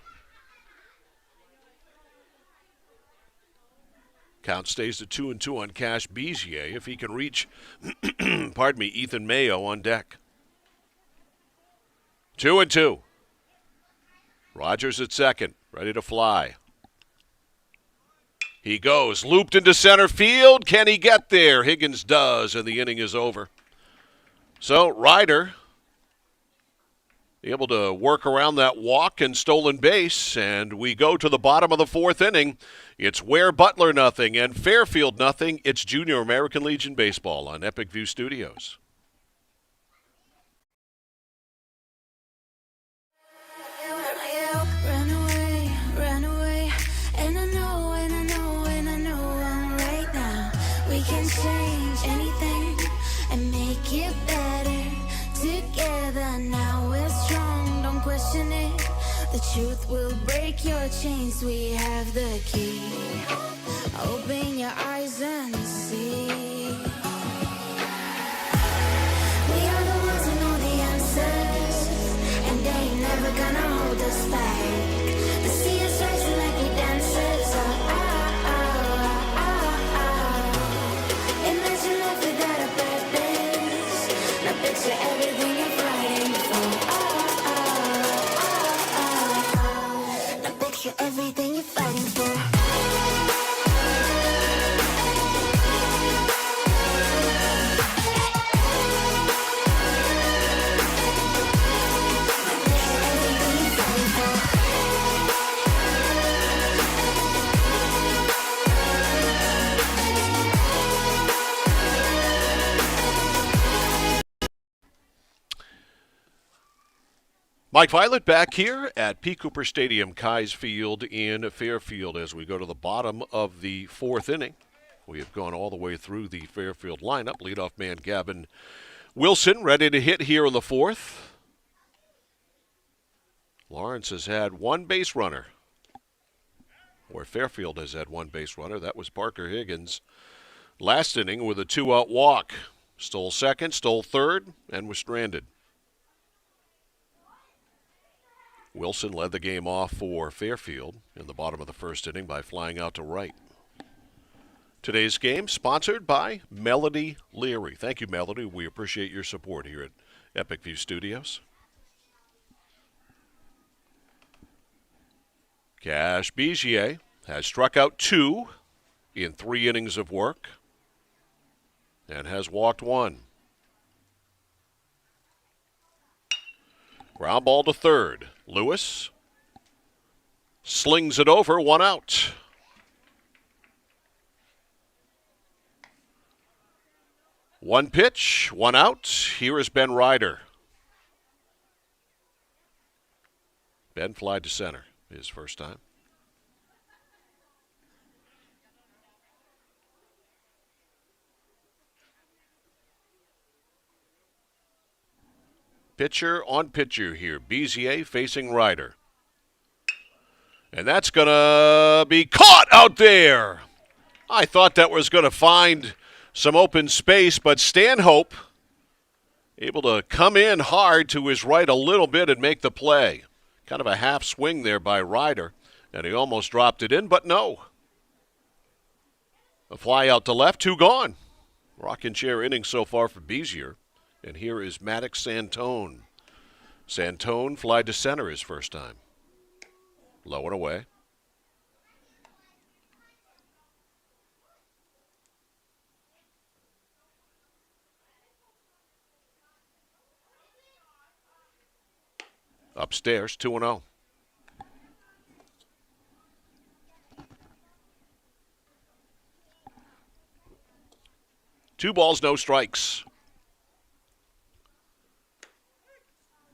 Count stays to 2-2 on Cash Bizier if he can reach, pardon me, Ethan Mayo on deck. 2-2. Rogers at second, ready to fly. He goes, looped into center field. Can he get there? Higgins does, and the inning is over. So Ryder able to work around that walk and stolen base, and we go to the bottom of the 4th inning. It's Ware Butler nothing and Fairfield nothing. It's Junior American Legion Baseball on Epic View Studios. Run away, and I know I'm right now. We can change anything and make it better together. Now we're strong, don't question it. The truth will break your chains. We have the key. Open your eyes and see. We are the ones who know the answers, and they ain't never gonna hold us back. The sea is rising like we dancers. Imagine life without a purpose. Now picture everything you're fighting for. Now picture everything you're fighting for. Mike Violet back here at P. Cooper Stadium, Keyes Field in Fairfield as we go to the bottom of the 4th inning. We have gone all the way through the Fairfield lineup. Leadoff man Gavin Wilson ready to hit here in the 4th. Lawrence has had 1 base runner, or Fairfield has had 1 base runner. That was Parker Higgins last inning with a 2-out walk. Stole second, stole third, and was stranded. Wilson led the game off for Fairfield in the bottom of the 1st inning by flying out to right. Today's game sponsored by Melody Leary. Thank you, Melody. We appreciate your support here at Epic View Studios. Cash Bizier has struck out 2 in 3 innings of work and has walked 1. Ground ball to third. Lewis slings it over, 1 out. One pitch, 1 out. Here is Ben Ryder. Ben flied to center his first time. Pitcher on pitcher here. Bizier facing Ryder. And that's going to be caught out there. I thought that was going to find some open space, but Stanhope able to come in hard to his right a little bit and make the play. Kind of a half swing there by Ryder, and he almost dropped it in, but no. A fly out to left, 2 gone. Rocking chair inning so far for Bizier. And here is Maddox Santone. Santone fly to center his first time. Low and away. Upstairs, 2-0. Two balls, no strikes.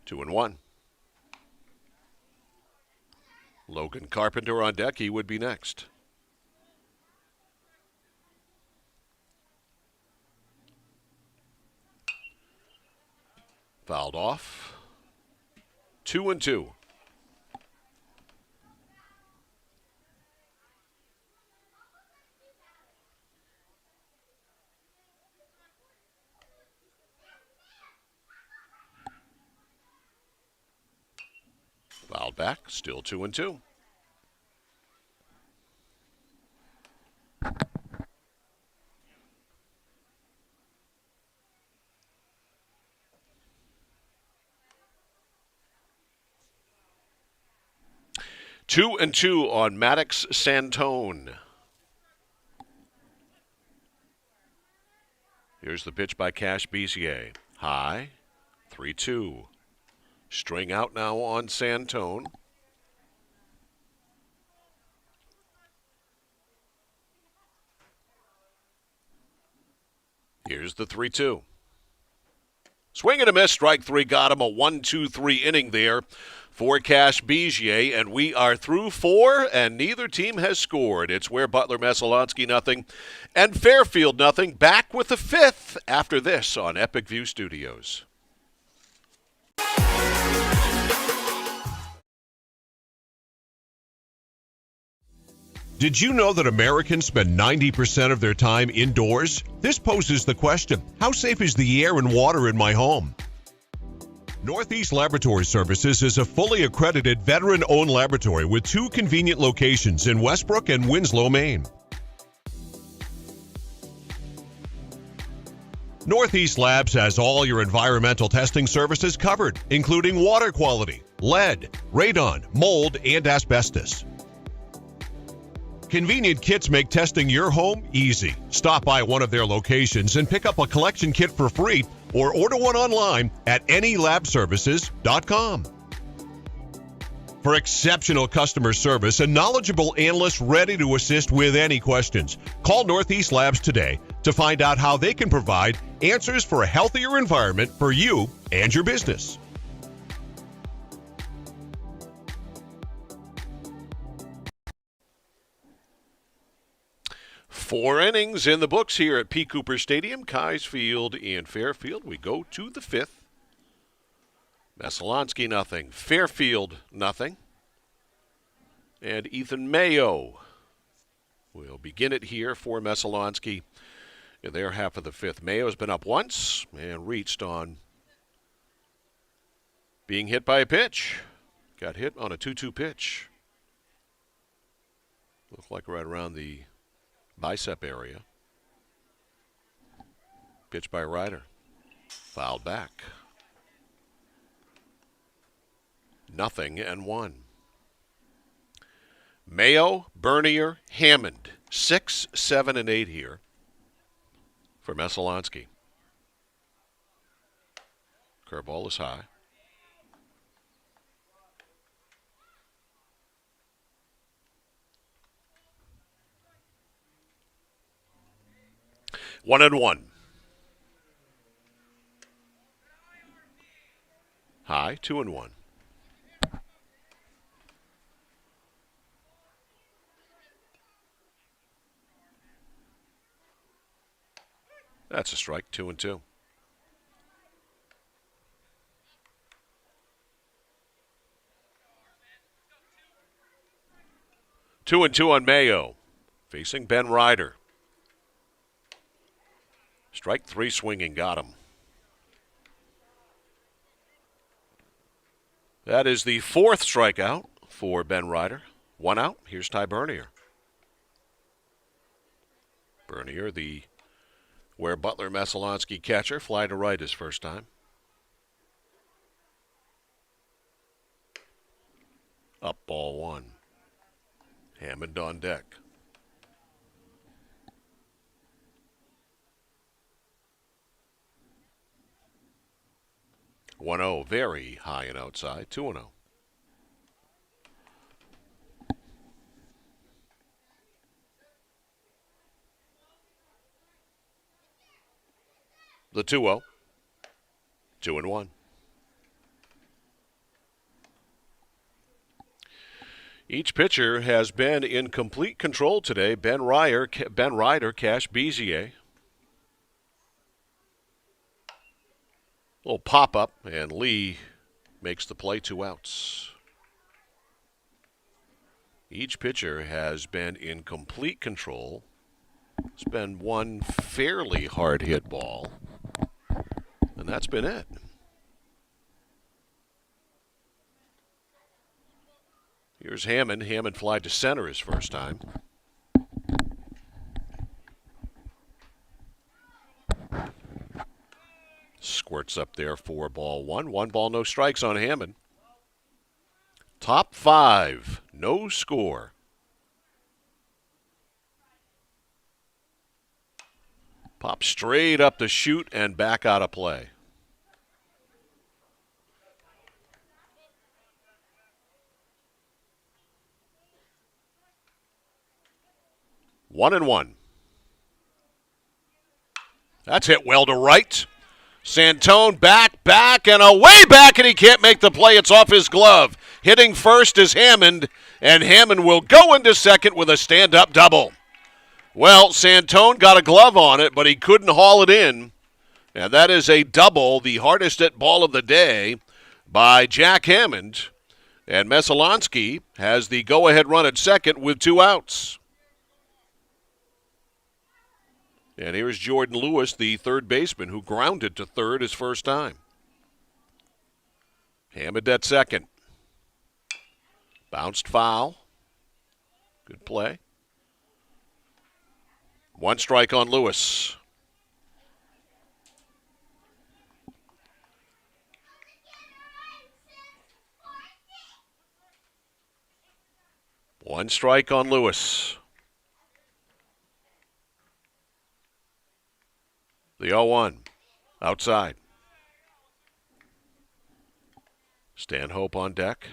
2-1. Logan Carpenter on deck. He would be next. Fouled off. 2-2. Fouled back, still 2-2. Two and two on Maddox Santone. Here's the pitch by Cash Bizier. High, 3-2. String out now on Santone. Here's the 3-2. Swing and a miss, strike three, got him. A 1-2-3 inning there for Cash Bizier, and we are through four, and neither team has scored. It's Ware, Butler, Messalonsky nothing, and Fairfield nothing. Back with the fifth after this on Epic View Studios. Did you know that Americans spend 90% of their time indoors? This poses the question, how safe is the air and water in my home? Northeast Laboratory Services is a fully accredited veteran-owned laboratory with two convenient locations in Westbrook and Winslow, Maine. Northeast Labs has all your environmental testing services covered, including water quality, lead, radon, mold, and asbestos. Convenient kits make testing your home easy. Stop by one of their locations and pick up a collection kit for free or order one online at anylabservices.com. For exceptional customer service and knowledgeable analysts ready to assist with any questions, call Northeast Labs today to find out how they can provide answers for a healthier environment for you and your business. Four innings in the books here at P. Cooper Stadium, Field in Fairfield. We go to the fifth. Messalonsky nothing, Fairfield nothing. And Ethan Mayo will begin it here for Messalonsky in their half of the fifth. Mayo's been up once and reached on being hit by a pitch. Got hit on a 2-2 pitch. Looked like right around the bicep area. Pitch by Ryder. Fouled back. 0-1. Mayo, Bernier, Hammond. 6, 7, and 8 here for Messalonsky. Curveball is high. One and one. High, 2-1. That's a strike, 2-2. Two and two on Mayo, facing Ben Ryder. Strike three swinging, got him. That is the fourth strikeout for Ben Ryder. One out. Here's Ty Bernier. Bernier, the Ware Butler Messalonsky catcher, fly to right his first time. Up ball one. Hammond on deck. One-0, very high and outside. 2-0. The 2-0. 2-1. Each pitcher has been in complete control today. Ben Ryder, Cash Bizier. A Little pop-up, and Lee makes the play, 2 outs. Each pitcher has been in complete control. It's been one fairly hard-hit ball, and that's been it. Here's Hammond. Hammond fly to center his first time. Squirts up there for ball 1. 1 ball, no strikes on Hammond. Top 5, no score. Pop straight up the chute and back out of play. One and one. That's hit well to right. Santone back, and away back, and he can't make the play. It's off his glove. Hitting first is Hammond, and Hammond will go into second with a stand-up double. Well, Santone got a glove on it, but he couldn't haul it in. And that is a double, the hardest hit ball of the day by Jack Hammond. And Mesalonsky has the go-ahead run at second with 2 outs. And here's Jordan Lewis, the third baseman, who grounded to third his first time. Hammond at second. Bounced foul. Good play. 1 strike on Lewis. One strike on Lewis. The 0-1. Outside. Stanhope on deck.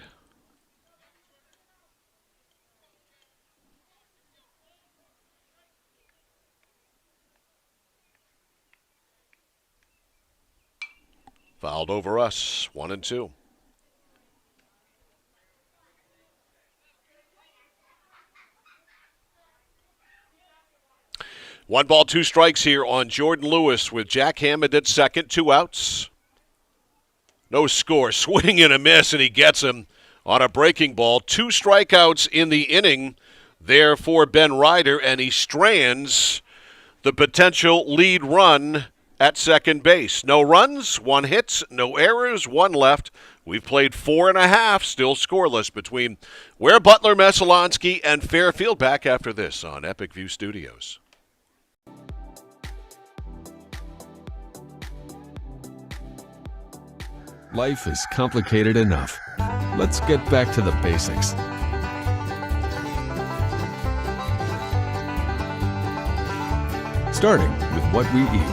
Fouled over us. 1 and 2. One ball, 2 strikes here on Jordan Lewis with Jack Hammond at second, 2 outs. No score, swing and a miss, and he gets him on a breaking ball. 2 strikeouts in the inning there for Ben Ryder, and he strands the potential lead run at second base. No runs, 1 hit, no errors, 1 left. We've played 4.5, still scoreless between Ware, Butler, Mesalonsky, and Fairfield. Back after this on Epic View Studios. Life is complicated enough. Let's get back to the basics. Starting with what we eat.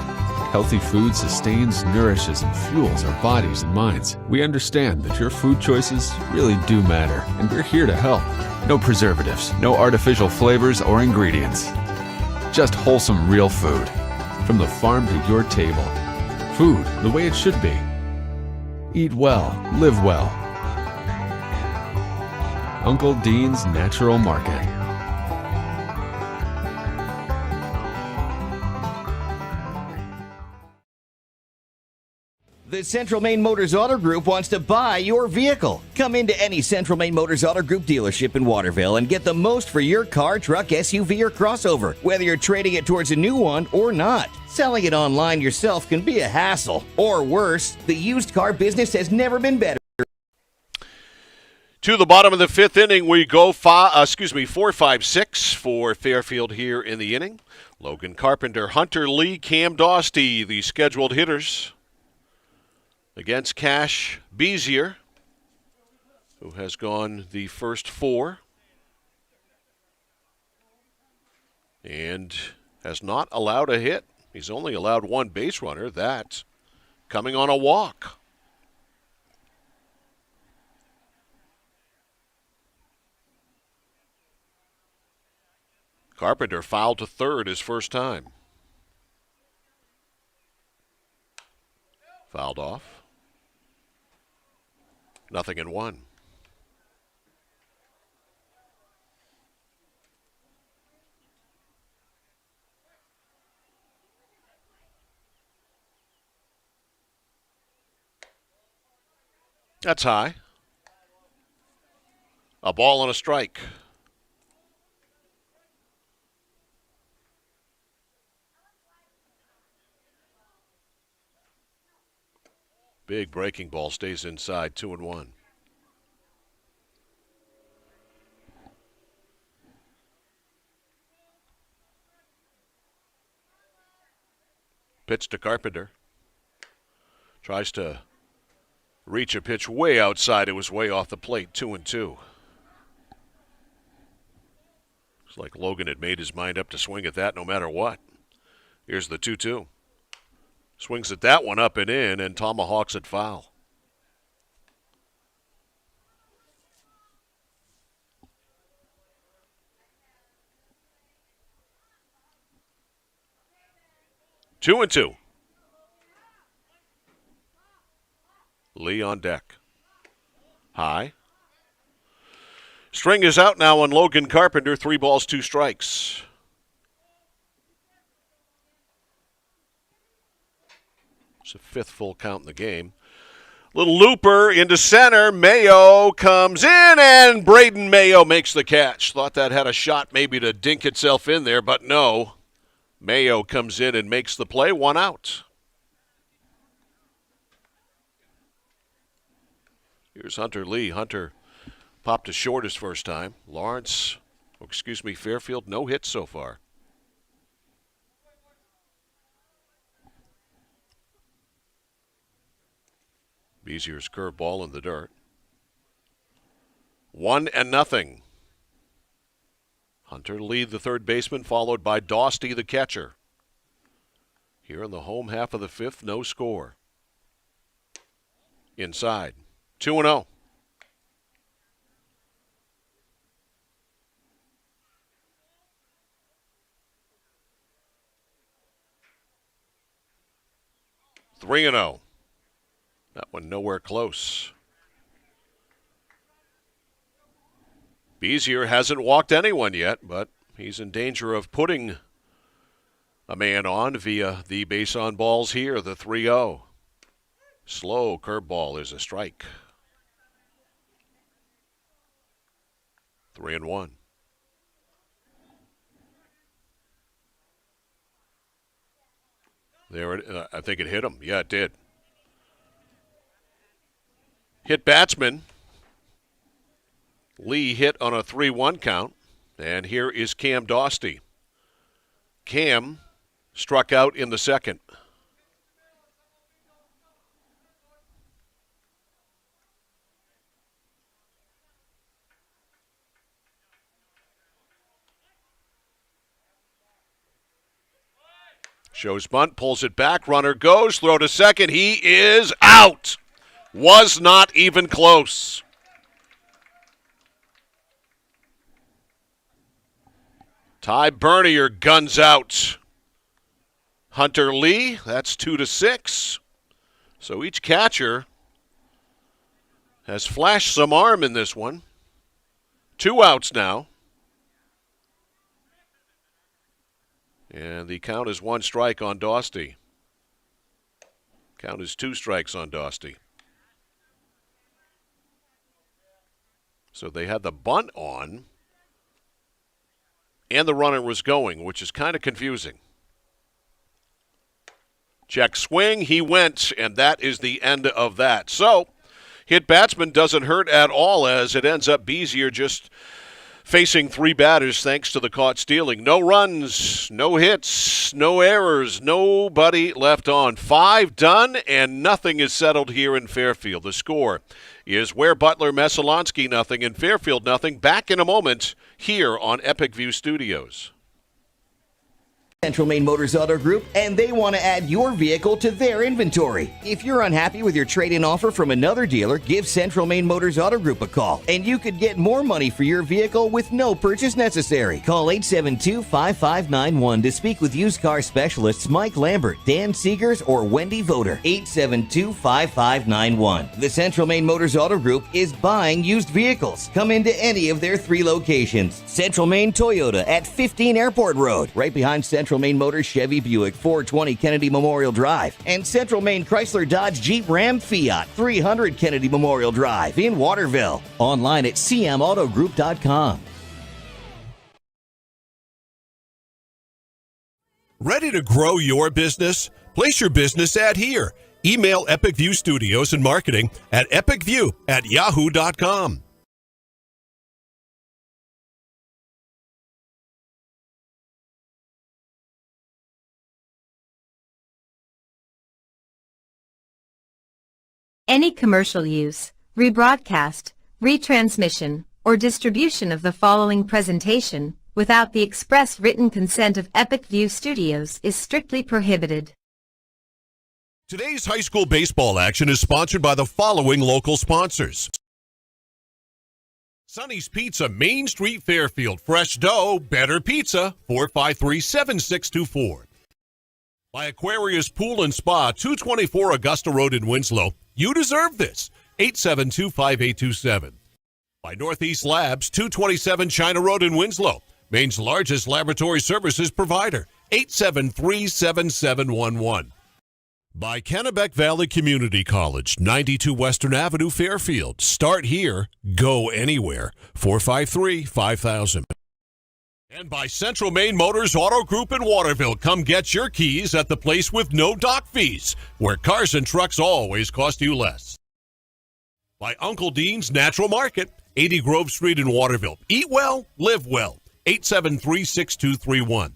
Healthy food sustains, nourishes, and fuels our bodies and minds. We understand that your food choices really do matter, and we're here to help. No preservatives, no artificial flavors or ingredients. Just wholesome, real food. From the farm to your table. Food the way it should be. Eat well, live well. Uncle Dean's Natural Market. The Central Maine Motors Auto Group wants to buy your vehicle. Come into any Central Maine Motors Auto Group dealership in Waterville and get the most for your car, truck, SUV, or crossover, whether you're trading it towards a new one or not. Selling it online yourself can be a hassle. Or worse, the used car business has never been better. To the bottom of the 5th inning, we go 4-5-6 for Fairfield here in the inning. Logan Carpenter, Hunter Lee, Cam Dostey, the scheduled hitters. Against Cash Bezier, who has gone the first 4 and has not allowed a hit. He's only allowed 1 base runner, that coming on a walk. Carpenter fouled to third his first time. Fouled off. 0-1. That's high. A ball and a strike. Big breaking ball stays inside, 2-1. Pitch to Carpenter. Tries to reach a pitch way outside. It was way off the plate, 2-2. It's like Logan had made his mind up to swing at that no matter what. Here's the 2-2. Swings at that one up and in, and tomahawks it foul. 2-2. Lee on deck. High. String is out now on Logan Carpenter. 3 balls, 2 strikes. It's a 5th full count in the game. Little looper into center. Mayo comes in, and Braden Mayo makes the catch. Thought that had a shot maybe to dink itself in there, but no. Mayo comes in and makes the play. 1 out. Here's Hunter Lee. Hunter popped a short his first time. Fairfield, no hits so far. Beazier's curveball in the dirt. 1-0. Hunter Lee, the third baseman, followed by Dosty, the catcher. Here in the home half of the 5th, no score. Inside. 2-0. Three and 0. That one nowhere close. Beazier hasn't walked anyone yet, but he's in danger of putting a man on via the base on balls here, the 3-0. Slow curveball is a strike. 3-1. There, I think it hit him. Yeah, it did. Hit batsman. Lee hit on a 3-1 count. And here is Cam Dosty. Cam struck out in the second. Shows bunt, pulls it back, runner goes, throw to second, he is out. Was not even close. Ty Bernier guns out. Hunter Lee, that's 2-6. So each catcher has flashed some arm in this one. 2 outs now. And the count is 1 strike on Dosty. Count is 2 strikes on Dosty. So they had the bunt on, and the runner was going, which is kind of confusing. Check swing, he went, and that is the end of that. So, hit batsman doesn't hurt at all, as it ends up Beazier just facing 3 batters thanks to the caught stealing. No runs, no hits, no errors, nobody left on. 5 done, and nothing is settled here in Fairfield. The score is Ware, Butler, Mesalonsky, nothing, and Fairfield, nothing. Back in a moment here on Epic View Studios. Central Maine Motors Auto Group, and they want to add your vehicle to their inventory. If you're unhappy with your trade-in offer from another dealer, give Central Maine Motors Auto Group a call, and you could get more money for your vehicle with no purchase necessary. Call 872-5591 to speak with used car specialists Mike Lambert, Dan Seegers, or Wendy Voter. 872-5591. The Central Maine Motors Auto Group is buying used vehicles. Come into any of their 3 locations. Central Maine Toyota at 15 Airport Road, right behind Central Central Maine Motors Chevy Buick 420 Kennedy Memorial Drive and Central Maine Chrysler Dodge Jeep Ram Fiat 300 Kennedy Memorial Drive in Waterville. Online at cmautogroup.com. Ready to grow your business? Place your business ad here. Email Epic View Studios and Marketing at epicview@yahoo.com. Any commercial use, rebroadcast, retransmission, or distribution of the following presentation without the express written consent of Epic View Studios is strictly prohibited. Today's high school baseball action is sponsored by the following local sponsors. Sonny's Pizza, Main Street, Fairfield. Fresh dough, better pizza, 453-7624. By Aquarius Pool and Spa, 224 Augusta Road in Winslow. You deserve this, 872-5827. By Northeast Labs, 227 China Road in Winslow. Maine's largest laboratory services provider, 873-7711. By Kennebec Valley Community College, 92 Western Avenue, Fairfield. Start here, go anywhere, 453-5000. And by Central Maine Motors Auto Group in Waterville. Come get your keys at the place with no dock fees, where cars and trucks always cost you less. By Uncle Dean's Natural Market, 80 Grove Street in Waterville. Eat well, live well. 873-6231.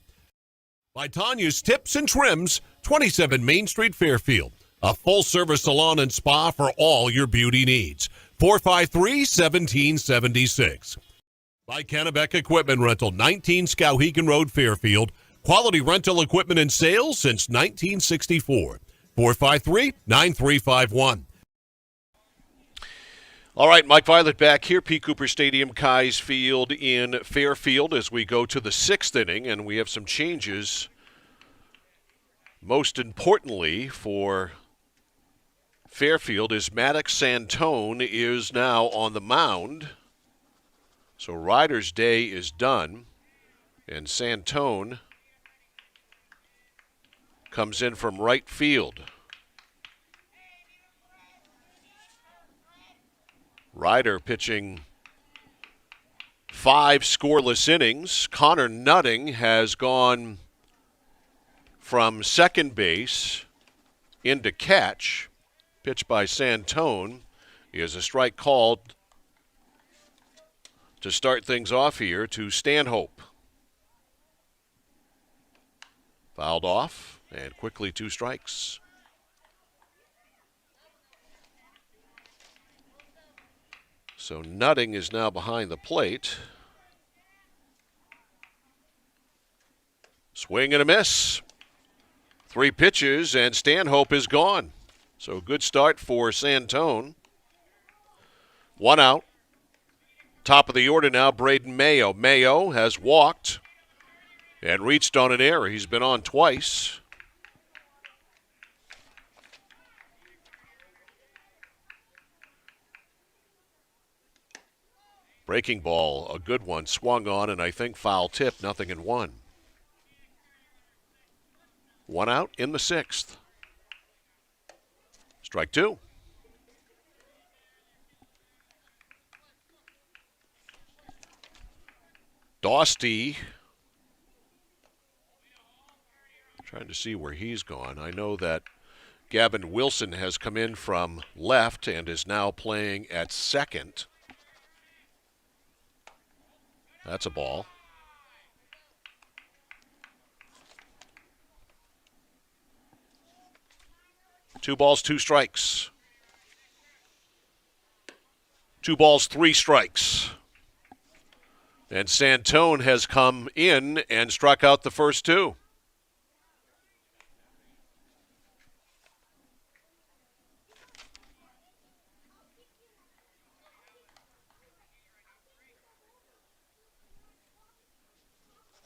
By Tanya's Tips and Trims, 27 Main Street, Fairfield. A full-service salon and spa for all your beauty needs. 453-1776. By Kennebec Equipment Rental, 19 Skowhegan Road, Fairfield. Quality rental equipment and sales since 1964. 453-9351. All right, Mike Violet back here, P. Cooper Stadium, Keyes Field in Fairfield, as we go to the sixth inning, and we have some changes. Most importantly for Fairfield is Maddox Santone is now on the mound. So Ryder's day is done, and Santone comes in from right field. Ryder pitching 5 scoreless innings. Connor Nutting has gone from second base into catch. Pitch by Santone is a strike called to start things off here to Stanhope. Fouled off, and quickly 2 strikes. So Nutting is now behind the plate. Swing and a miss. 3 pitches, and Stanhope is gone. So good start for Santone. 1 out. Top of the order now, Braden Mayo. Mayo has walked and reached on an error. He's been on twice. Breaking ball, a good one, swung on, and I think foul tip, 0-1. 1 out in the 6th. Strike 2. Dosty, trying to see where he's gone. I know that Gavin Wilson has come in from left and is now playing at second. That's a ball. Two balls, 2 strikes. 2 balls, 3 strikes. And Santone has come in and struck out the first 2.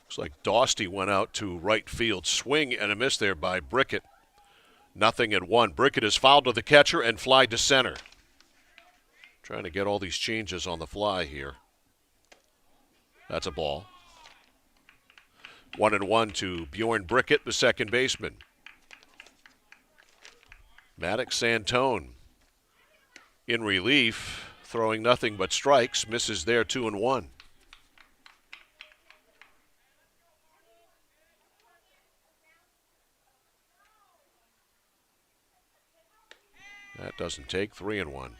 Looks like Dosty went out to right field. Swing and a miss there by Brickett. 0-1. Brickett is fouled to the catcher and fly to center. Trying to get all these changes on the fly here. That's a ball. 1-1 to Bjorn Brickett, the second baseman. Maddox Santone in relief, throwing nothing but strikes, misses there 2-1. That doesn't take 3-1.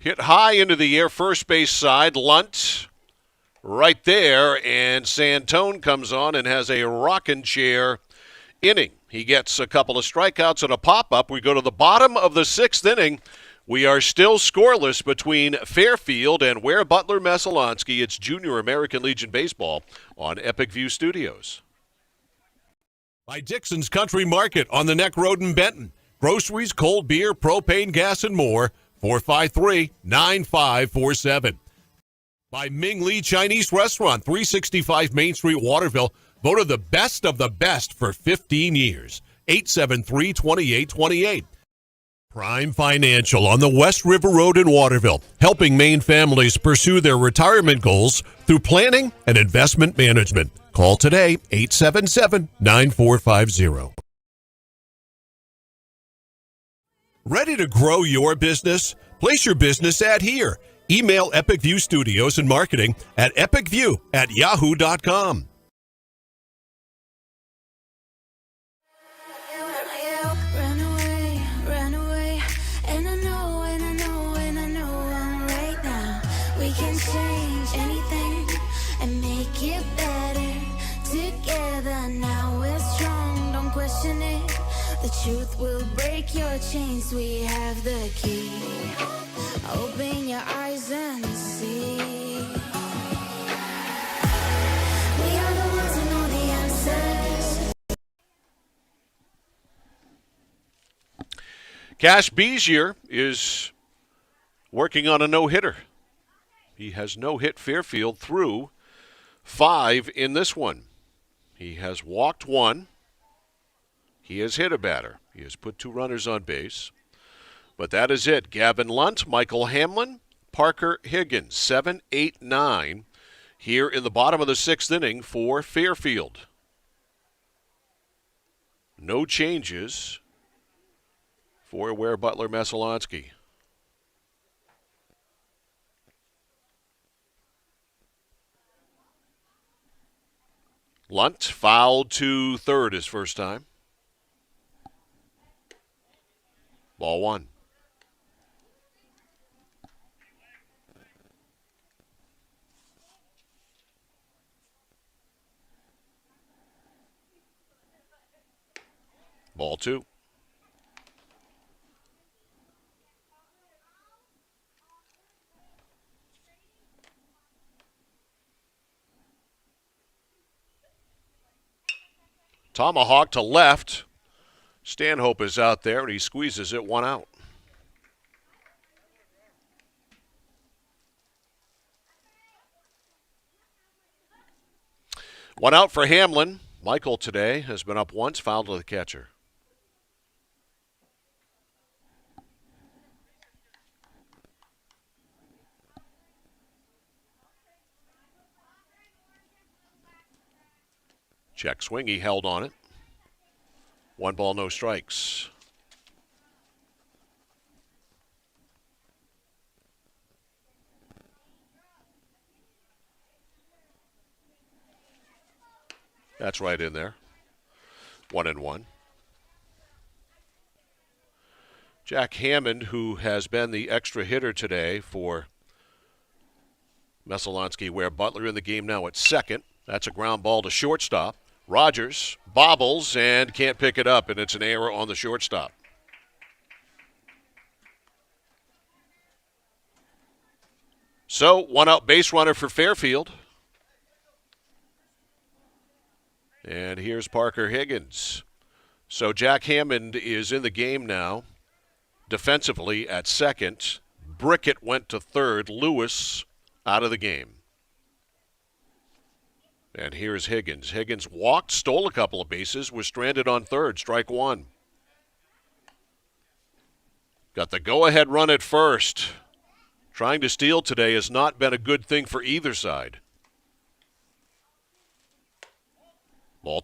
Hit high into the air, first base side. Lunt right there, and Santone comes on and has a rocking chair inning. He gets a couple of strikeouts and a pop-up. We go to the bottom of the sixth inning. We are still scoreless between Fairfield and Ware, Butler, Messalonsky. It's Junior American Legion Baseball on Epic View Studios. By Dixon's Country Market on the Neck Road in Benton. Groceries, cold beer, propane, gas, and more. 453-9547. By Ming Lee Chinese Restaurant, 365 Main Street, Waterville. Voted the best of the best for 15 years. 873-2828. Prime Financial on the West River Road in Waterville, helping Maine families pursue their retirement goals through planning and investment management. Call today, 877-9450. Ready to grow your business? Place your business ad here. Email Epic View Studios and Marketing at epicview@yahoo.com. Run away, and I know I'm right now. We can change anything and make it better together. Now we're strong, don't question it. The truth will break your chains. We have the key. Open your eyes and see. We are the ones who know the answers. Cash Bezier is working on a no-hitter. He has no-hit Fairfield through 5 in this one. He has walked 1. He has hit a batter. He has put 2 runners on base. But that is it. Gavin Lunt, Michael Hamlin, Parker Higgins, 7, 8, 9 here in the bottom of the 6th inning for Fairfield. No changes for Ware, Butler, Messalonsky. Lunt fouled to third his first time. Ball 1. Ball 2. Tomahawk to left. Stanhope is out there, and he squeezes it 1 out. One out for Hamlin. Michael today has been up once, fouled to the catcher. Check swing, he held on it. 1 ball, no strikes. That's right in there. 1-1. Jack Hammond, who has been the extra hitter today for Messalonsky, Ware, Butler in the game now at second. That's a ground ball to shortstop. Rogers bobbles and can't pick it up, and it's an error on the shortstop. So, 1 out base runner for Fairfield. And here's Parker Higgins. So Jack Hammond is in the game now, defensively at second. Brickett went to third. Lewis out of the game. And here's Higgins. Higgins walked, stole a couple of bases, was stranded on third, strike one. Got the go-ahead run at first. Trying to steal today has not been a good thing for either side. Ball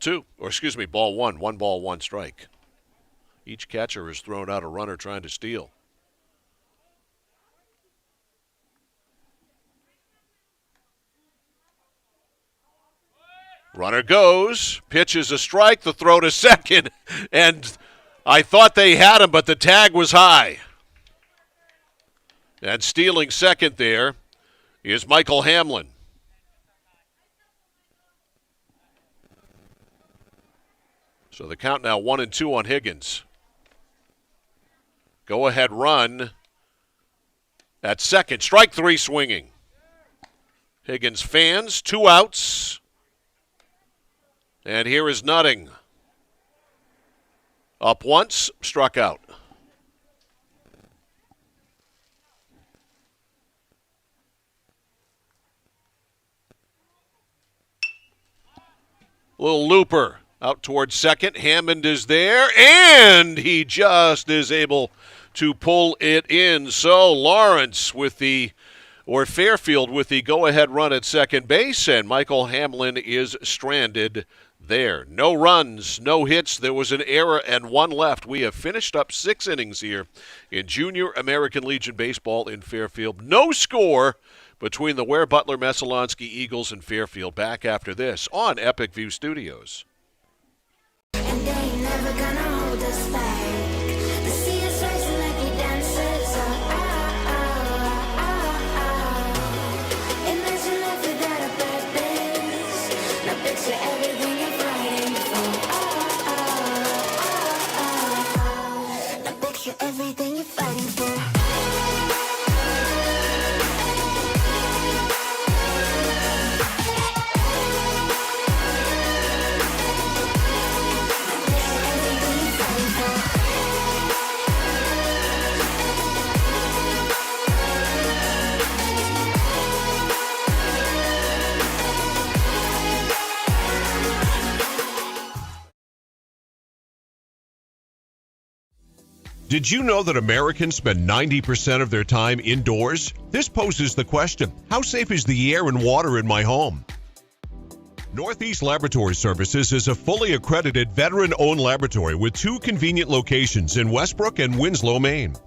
one. 1 ball, 1 strike. Each catcher has thrown out a runner trying to steal. Runner goes, pitch is a strike, the throw to second, and I thought they had him, but the tag was high. And stealing second there is Michael Hamlin. So the count now 1-2 on Higgins. Go ahead run at second. Strike three swinging. Higgins fans, 2 outs. And here is Nutting. Up once, struck out. Little looper out towards second. Hammond is there, and he just is able to pull it in. So Fairfield with the go-ahead run at second base, and Michael Hamlin is stranded there. No runs, no hits. There was an error and 1 left. We have finished up 6 innings here in Junior American Legion Baseball in Fairfield. No score between the Ware, Butler, Messalonskee Eagles and Fairfield. Back after this on Epic View Studios. And they ain't never gonna hold us back. They see us racing like we dancers. Imagine life without a purpose. Now picture everything you're fighting for. Now picture everything you're fighting for. Did you know that Americans spend 90% of their time indoors? This poses the question, how safe is the air and water in my home? Northeast Laboratory Services is a fully accredited veteran-owned laboratory with 2 convenient locations in Westbrook and Winslow, Maine.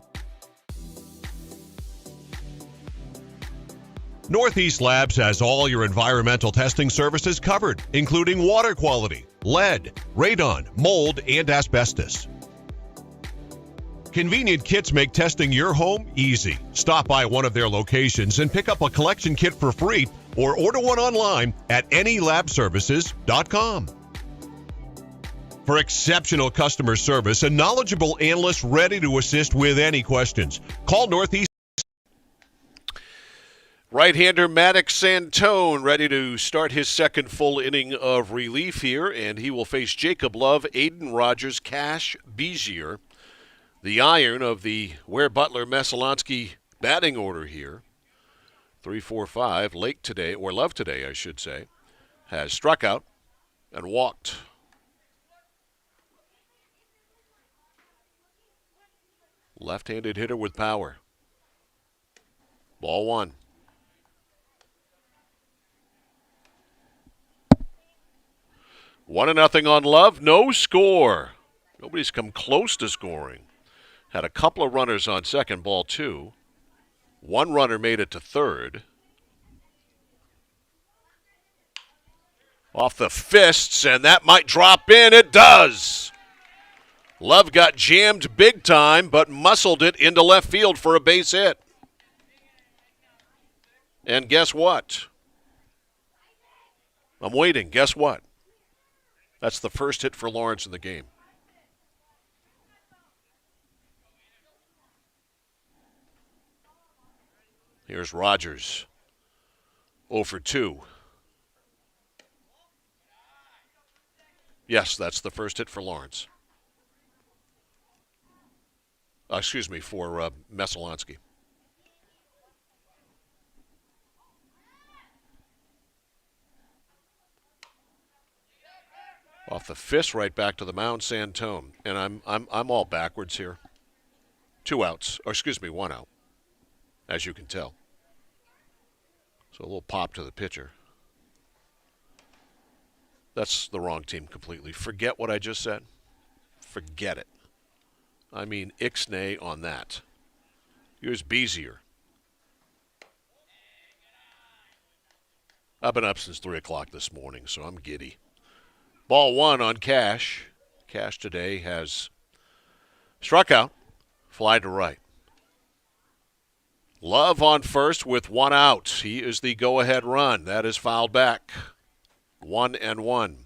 Northeast Labs has all your environmental testing services covered, including water quality, lead, radon, mold, and asbestos. Convenient kits make testing your home easy. Stop by one of their locations and pick up a collection kit for free or order one online at anylabservices.com. For exceptional customer service and knowledgeable analysts ready to assist with any questions, call Northeast. Right-hander Maddox Santone ready to start his second full inning of relief here, and he will face Jacob Love, Aiden Rogers, Cash Bezier. The iron of the Ware Butler Messalonskee batting order here. 3-4-5. Love today, I should say, has struck out and walked. Left-handed hitter with power. Ball 1. One and nothing on Love. No score. Nobody's come close to scoring. Had a couple of runners on second, ball 2. One runner made it to third. Off the fists, and that might drop in. It does. Love got jammed big time, but muscled it into left field for a base hit. And guess what? I'm waiting. Guess what? That's the first hit for Lawrence in the game. Here's Rogers. 0 for 2. Yes, that's the first hit for Lawrence. For Messalonskee. Off the fist, right back to the mound, Santone. And I'm all backwards here. 2 outs, or excuse me, 1 out, as you can tell. So a little pop to the pitcher. That's the wrong team completely. Forget what I just said. Forget it. I mean, ixnay on that. Here's Bezier. I've been up since 3 o'clock this morning, so I'm giddy. Ball 1 on Cash. Cash today has struck out, fly to right. Love on first with 1 out. He is the go-ahead run. That is fouled back. 1-1.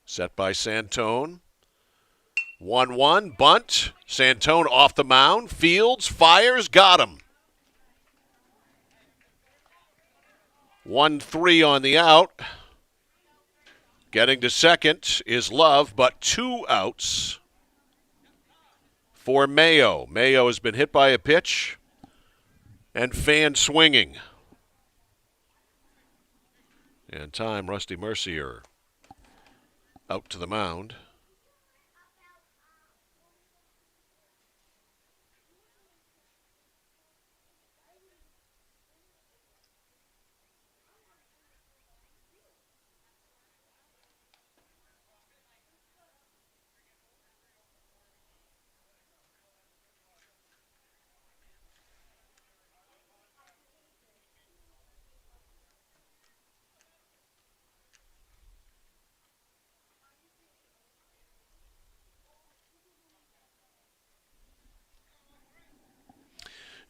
Set by Santone. 1-1, bunt. Santone off the mound. Fields, fires, got him. 1-3 on the out. Getting to second is Love, but 2 outs for Mayo. Mayo has been hit by a pitch and fan swinging. And time, Rusty Mercier out to the mound.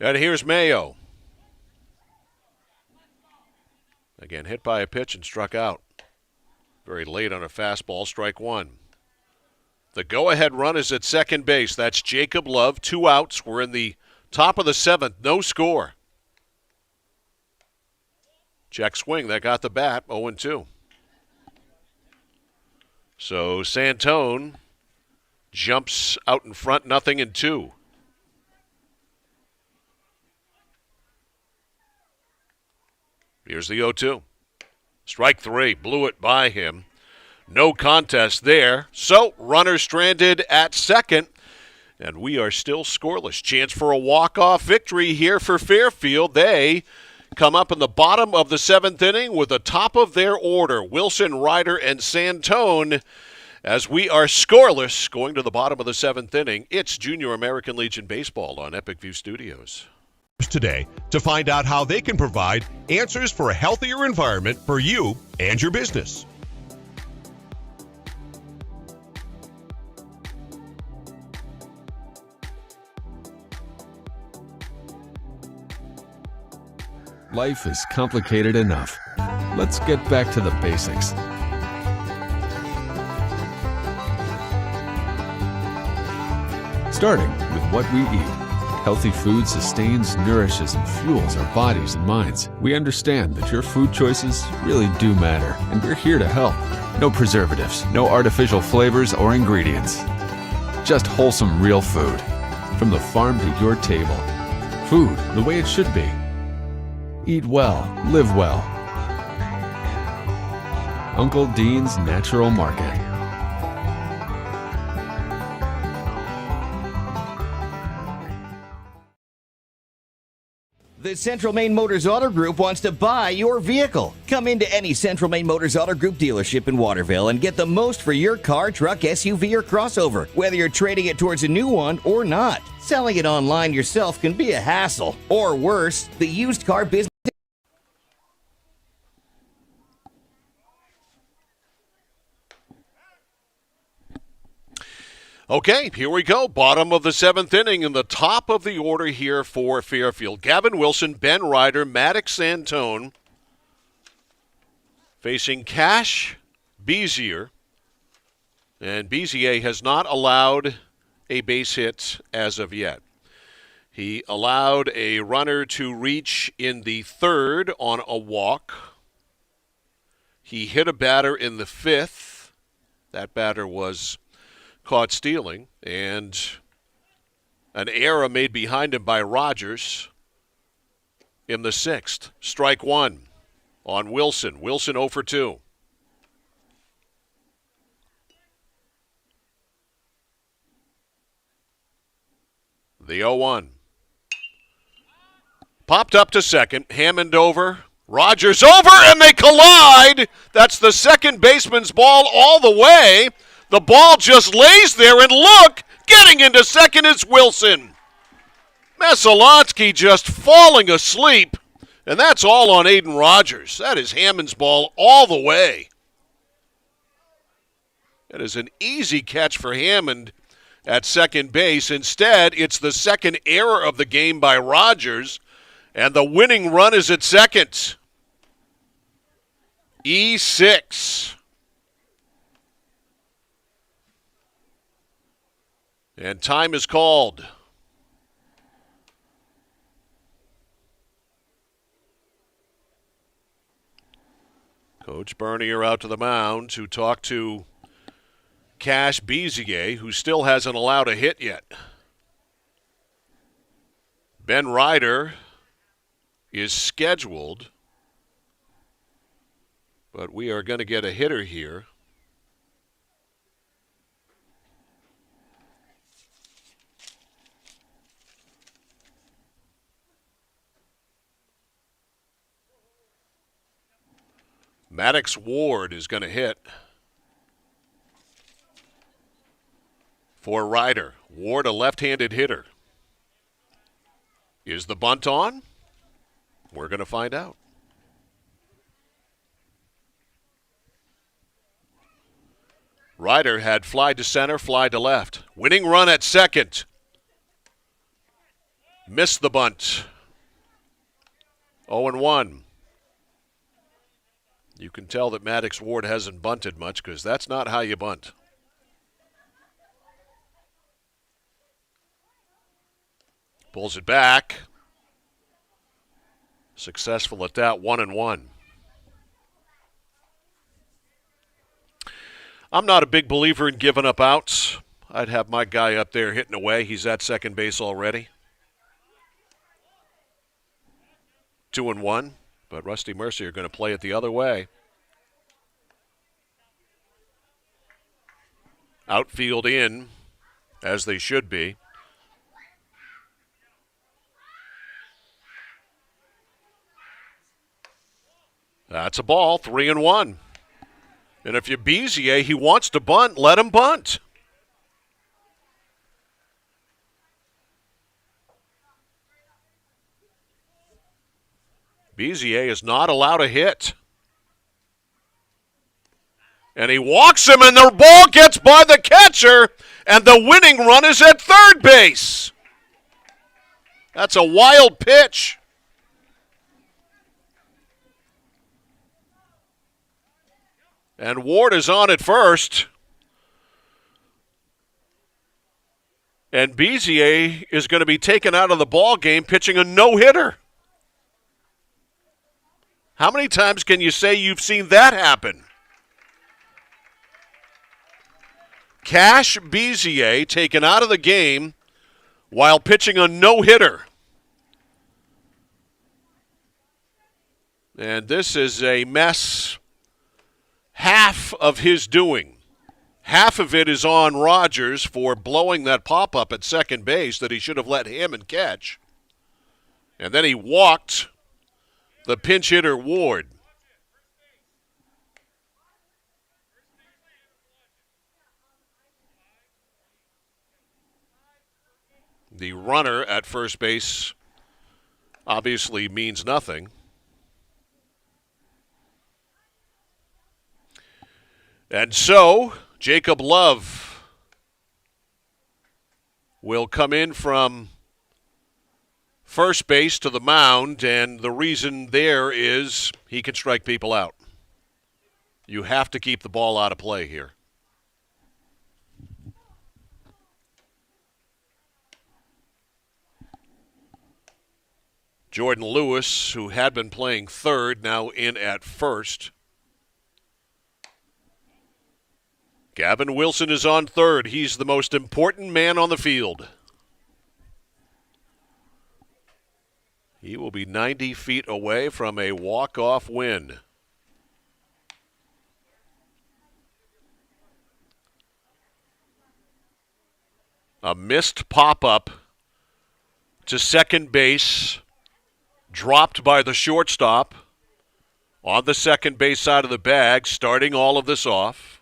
And here's Mayo. Again, hit by a pitch and struck out. Very late on a fastball, strike 1. The go-ahead run is at second base. That's Jacob Love. 2 outs. We're in the top of the 7th. No score. Check swing. That got the bat. 0-2. So Santone jumps out in front, 0-2. Here's the 0-2. Strike 3. Blew it by him. No contest there. So, runner stranded at second. And we are still scoreless. Chance for a walk-off victory here for Fairfield. They come up in the bottom of the 7th inning with the top of their order. Wilson, Ryder, and Santone. As we are scoreless going to the bottom of the 7th inning, it's Junior American Legion Baseball on Epic View Studios. Today to find out how they can provide answers for a healthier environment for you and your business. Life is complicated enough. Let's get back to the basics. Starting with what we eat. Healthy food sustains, nourishes, and fuels our bodies and minds. We understand that your food choices really do matter, and we're here to help. No preservatives, no artificial flavors or ingredients. Just wholesome, real food. From the farm to your table. Food the way it should be. Eat well, live well. Uncle Dean's Natural Market. The Central Maine Motors Auto Group wants to buy your vehicle. Come into any Central Maine Motors Auto Group dealership in Waterville and get the most for your car, truck, SUV, or crossover, whether you're trading it towards a new one or not. Selling it online yourself can be a hassle. Or worse, the used car business. Okay, here we go. Bottom of the 7th inning and the top of the order here for Fairfield. Gavin Wilson, Ben Ryder, Maddox Santone facing Cash Bezier. And Bezier has not allowed a base hit as of yet. He allowed a runner to reach in the 3rd on a walk. He hit a batter in the 5th. That batter was caught stealing, and an error made behind him by Rogers in the sixth. Strike one on Wilson. Wilson 0 for 2. The 0-1. Popped up to second. Hammond over. Rogers over, and they collide. That's the second baseman's ball all the way. The ball just lays there, and look, getting into second is Wilson. Masalonsky just falling asleep, and that's all on Aiden Rogers. That is Hammond's ball all the way. That is an easy catch for Hammond at second base. Instead, it's the second error of the game by Rogers, and the winning run is at second. E6. And time is called. Coach Bernier out to the mound to talk to Cash Bezier, who still hasn't allowed a hit yet. Ben Ryder is scheduled, but we are going to get a hitter here. Maddox Ward is going to hit for Ryder. Ward, a left-handed hitter. Is the bunt on? We're going to find out. Ryder had fly to center, fly to left. Winning run at second. Missed the bunt. 0-1. You can tell that Maddox Ward hasn't bunted much because that's not how you bunt. Pulls it back. Successful at that, 1-1. I'm not a big believer in giving up outs. I'd have my guy up there hitting away. He's at second base already. 2-1. But Rusty Mercy are going to play it the other way. Outfield in, as they should be. That's a ball, 3-1. And if you're Bezier, he wants to bunt, let him bunt. Bezier is not allowed a hit. And he walks him, and the ball gets by the catcher, and the winning run is at third base. That's a wild pitch. And Ward is on at first. And Bezier is going to be taken out of the ball game pitching a no-hitter. How many times can you say you've seen that happen? Cash Bezier taken out of the game while pitching a no-hitter. And this is a mess. Half of his doing. Half of it is on Rogers for blowing that pop-up at second base that he should have let Hammond catch. And then he walked the pinch hitter Ward. The runner at first base obviously means nothing. And so, Jacob Love will come in from first base to the mound, and the reason there is he can strike people out. You have to keep the ball out of play here. Jordan Lewis, who had been playing third, now in at first. Gavin Wilson is on third. He's the most important man on the field. He will be 90 feet away from a walk-off win. A missed pop-up to second base, dropped by the shortstop on the second base side of the bag, starting all of this off.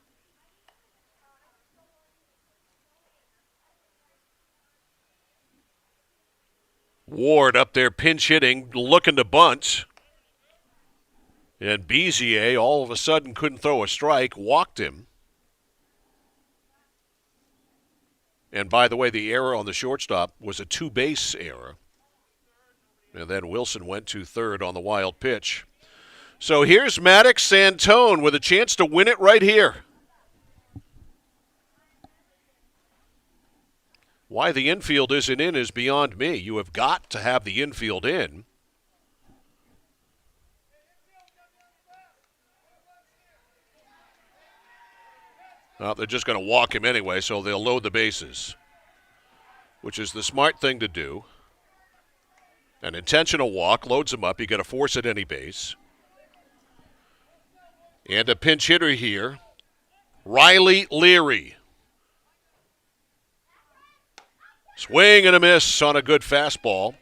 Ward up there pinch hitting, looking to bunt. And Bezier all of a sudden couldn't throw a strike, walked him. And by the way, the error on the shortstop was a two-base error. And then Wilson went to third on the wild pitch. So here's Maddox Santone with a chance to win it right here. Why the infield isn't in is beyond me. You have got to have the infield in. Well, they're just going to walk him anyway, so they'll load the bases, which is the smart thing to do. An intentional walk loads him up. You got to force at any base. And a pinch hitter here, Riley Leary. Swing and a miss on a good fastball.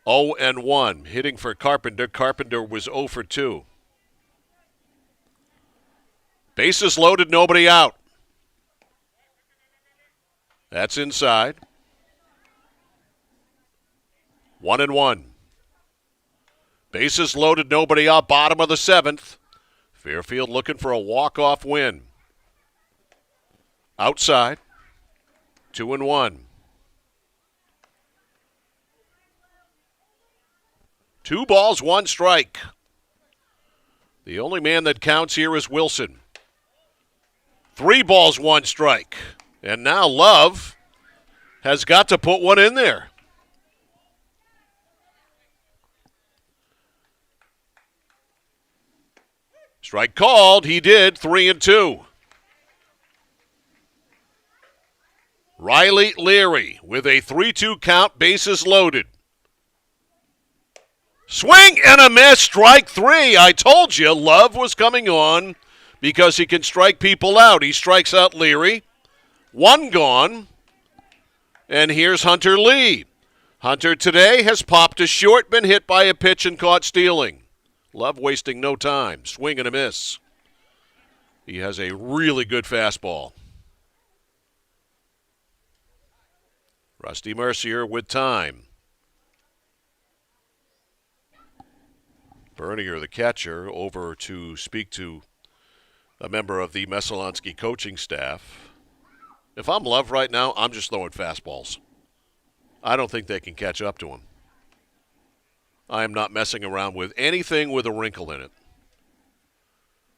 0-1. Hitting for Carpenter. Carpenter was 0 for 2. Bases loaded, nobody out. That's inside. 1-1. Bases loaded, nobody out, bottom of the 7th. Fairfield looking for a walk-off win. Outside. 2-1. 2 balls, 1 strike. The only man that counts here is Wilson. 3 balls, 1 strike. And now Love has got to put one in there. Strike called. He did. 3-2. Riley Leary with a 3-2 count, bases loaded. Swing and a miss. Strike 3. I told you Love was coming on because he can strike people out. He strikes out Leary. 1 gone. And here's Hunter Lee. Hunter today has popped a short, been hit by a pitch and caught stealing. Love wasting no time. Swing and a miss. He has a really good fastball. Rusty Mercier with time. Bernier, the catcher, over to speak to a member of the Messalonsky coaching staff. If I'm Love right now, I'm just throwing fastballs. I don't think they can catch up to him. I am not messing around with anything with a wrinkle in it.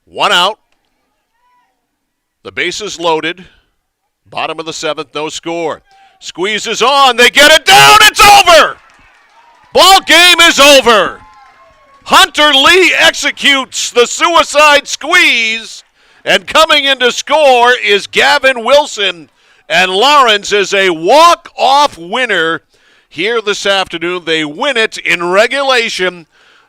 1 out. The bases loaded. Bottom of the 7th, no score. Squeezes on. They get it down. It's over. Ball game is over. Hunter Lee executes the suicide squeeze. And coming in to score is Gavin Wilson. And Lawrence is a walk-off winner here this afternoon. They win it in regulation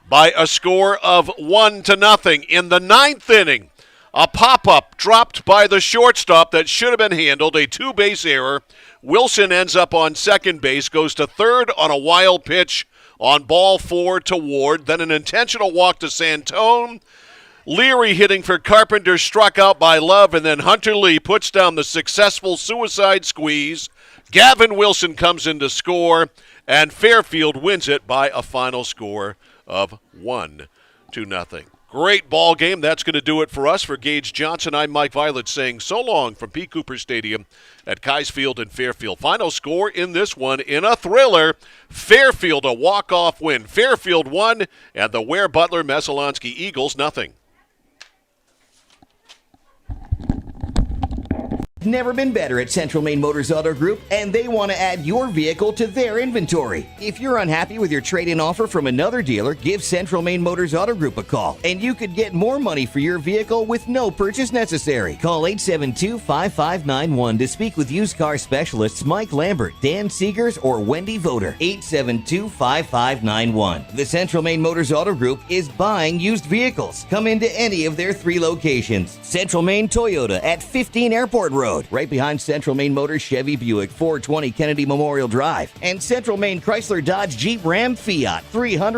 by a score of 1-0. In the 9th inning, a pop-up dropped by the shortstop that should have been handled, a 2-base error. Wilson ends up on second base, goes to third on a wild pitch on ball 4 to Ward, then an intentional walk to Santone. Leary hitting for Carpenter, struck out by Love, and then Hunter Lee puts down the successful suicide squeeze. Gavin Wilson comes in to score, and Fairfield wins it by a final score of 1-0. Great ball game. That's going to do it for us. For Gage Johnson, I'm Mike Violet saying so long from P. Cooper Stadium at Kais Field in Fairfield. Final score in this one in a thriller. Fairfield a walk-off win. Fairfield 1 and the Ware Butler Messalonsky Eagles 0. Never been better at Central Maine Motors Auto Group, and they want to add your vehicle to their inventory. If you're unhappy with your trade-in offer from another dealer, give Central Maine Motors Auto Group a call, and you could get more money for your vehicle with no purchase necessary. Call 872-5591 to speak with used car specialists Mike Lambert, Dan Seegers, or Wendy Voter. 872-5591. The Central Maine Motors Auto Group is buying used vehicles. Come into any of their 3 locations. Central Maine Toyota at 15 Airport Road, right behind Central Maine Motors Chevy Buick, 420 Kennedy Memorial Drive, and Central Maine Chrysler Dodge Jeep Ram Fiat, 300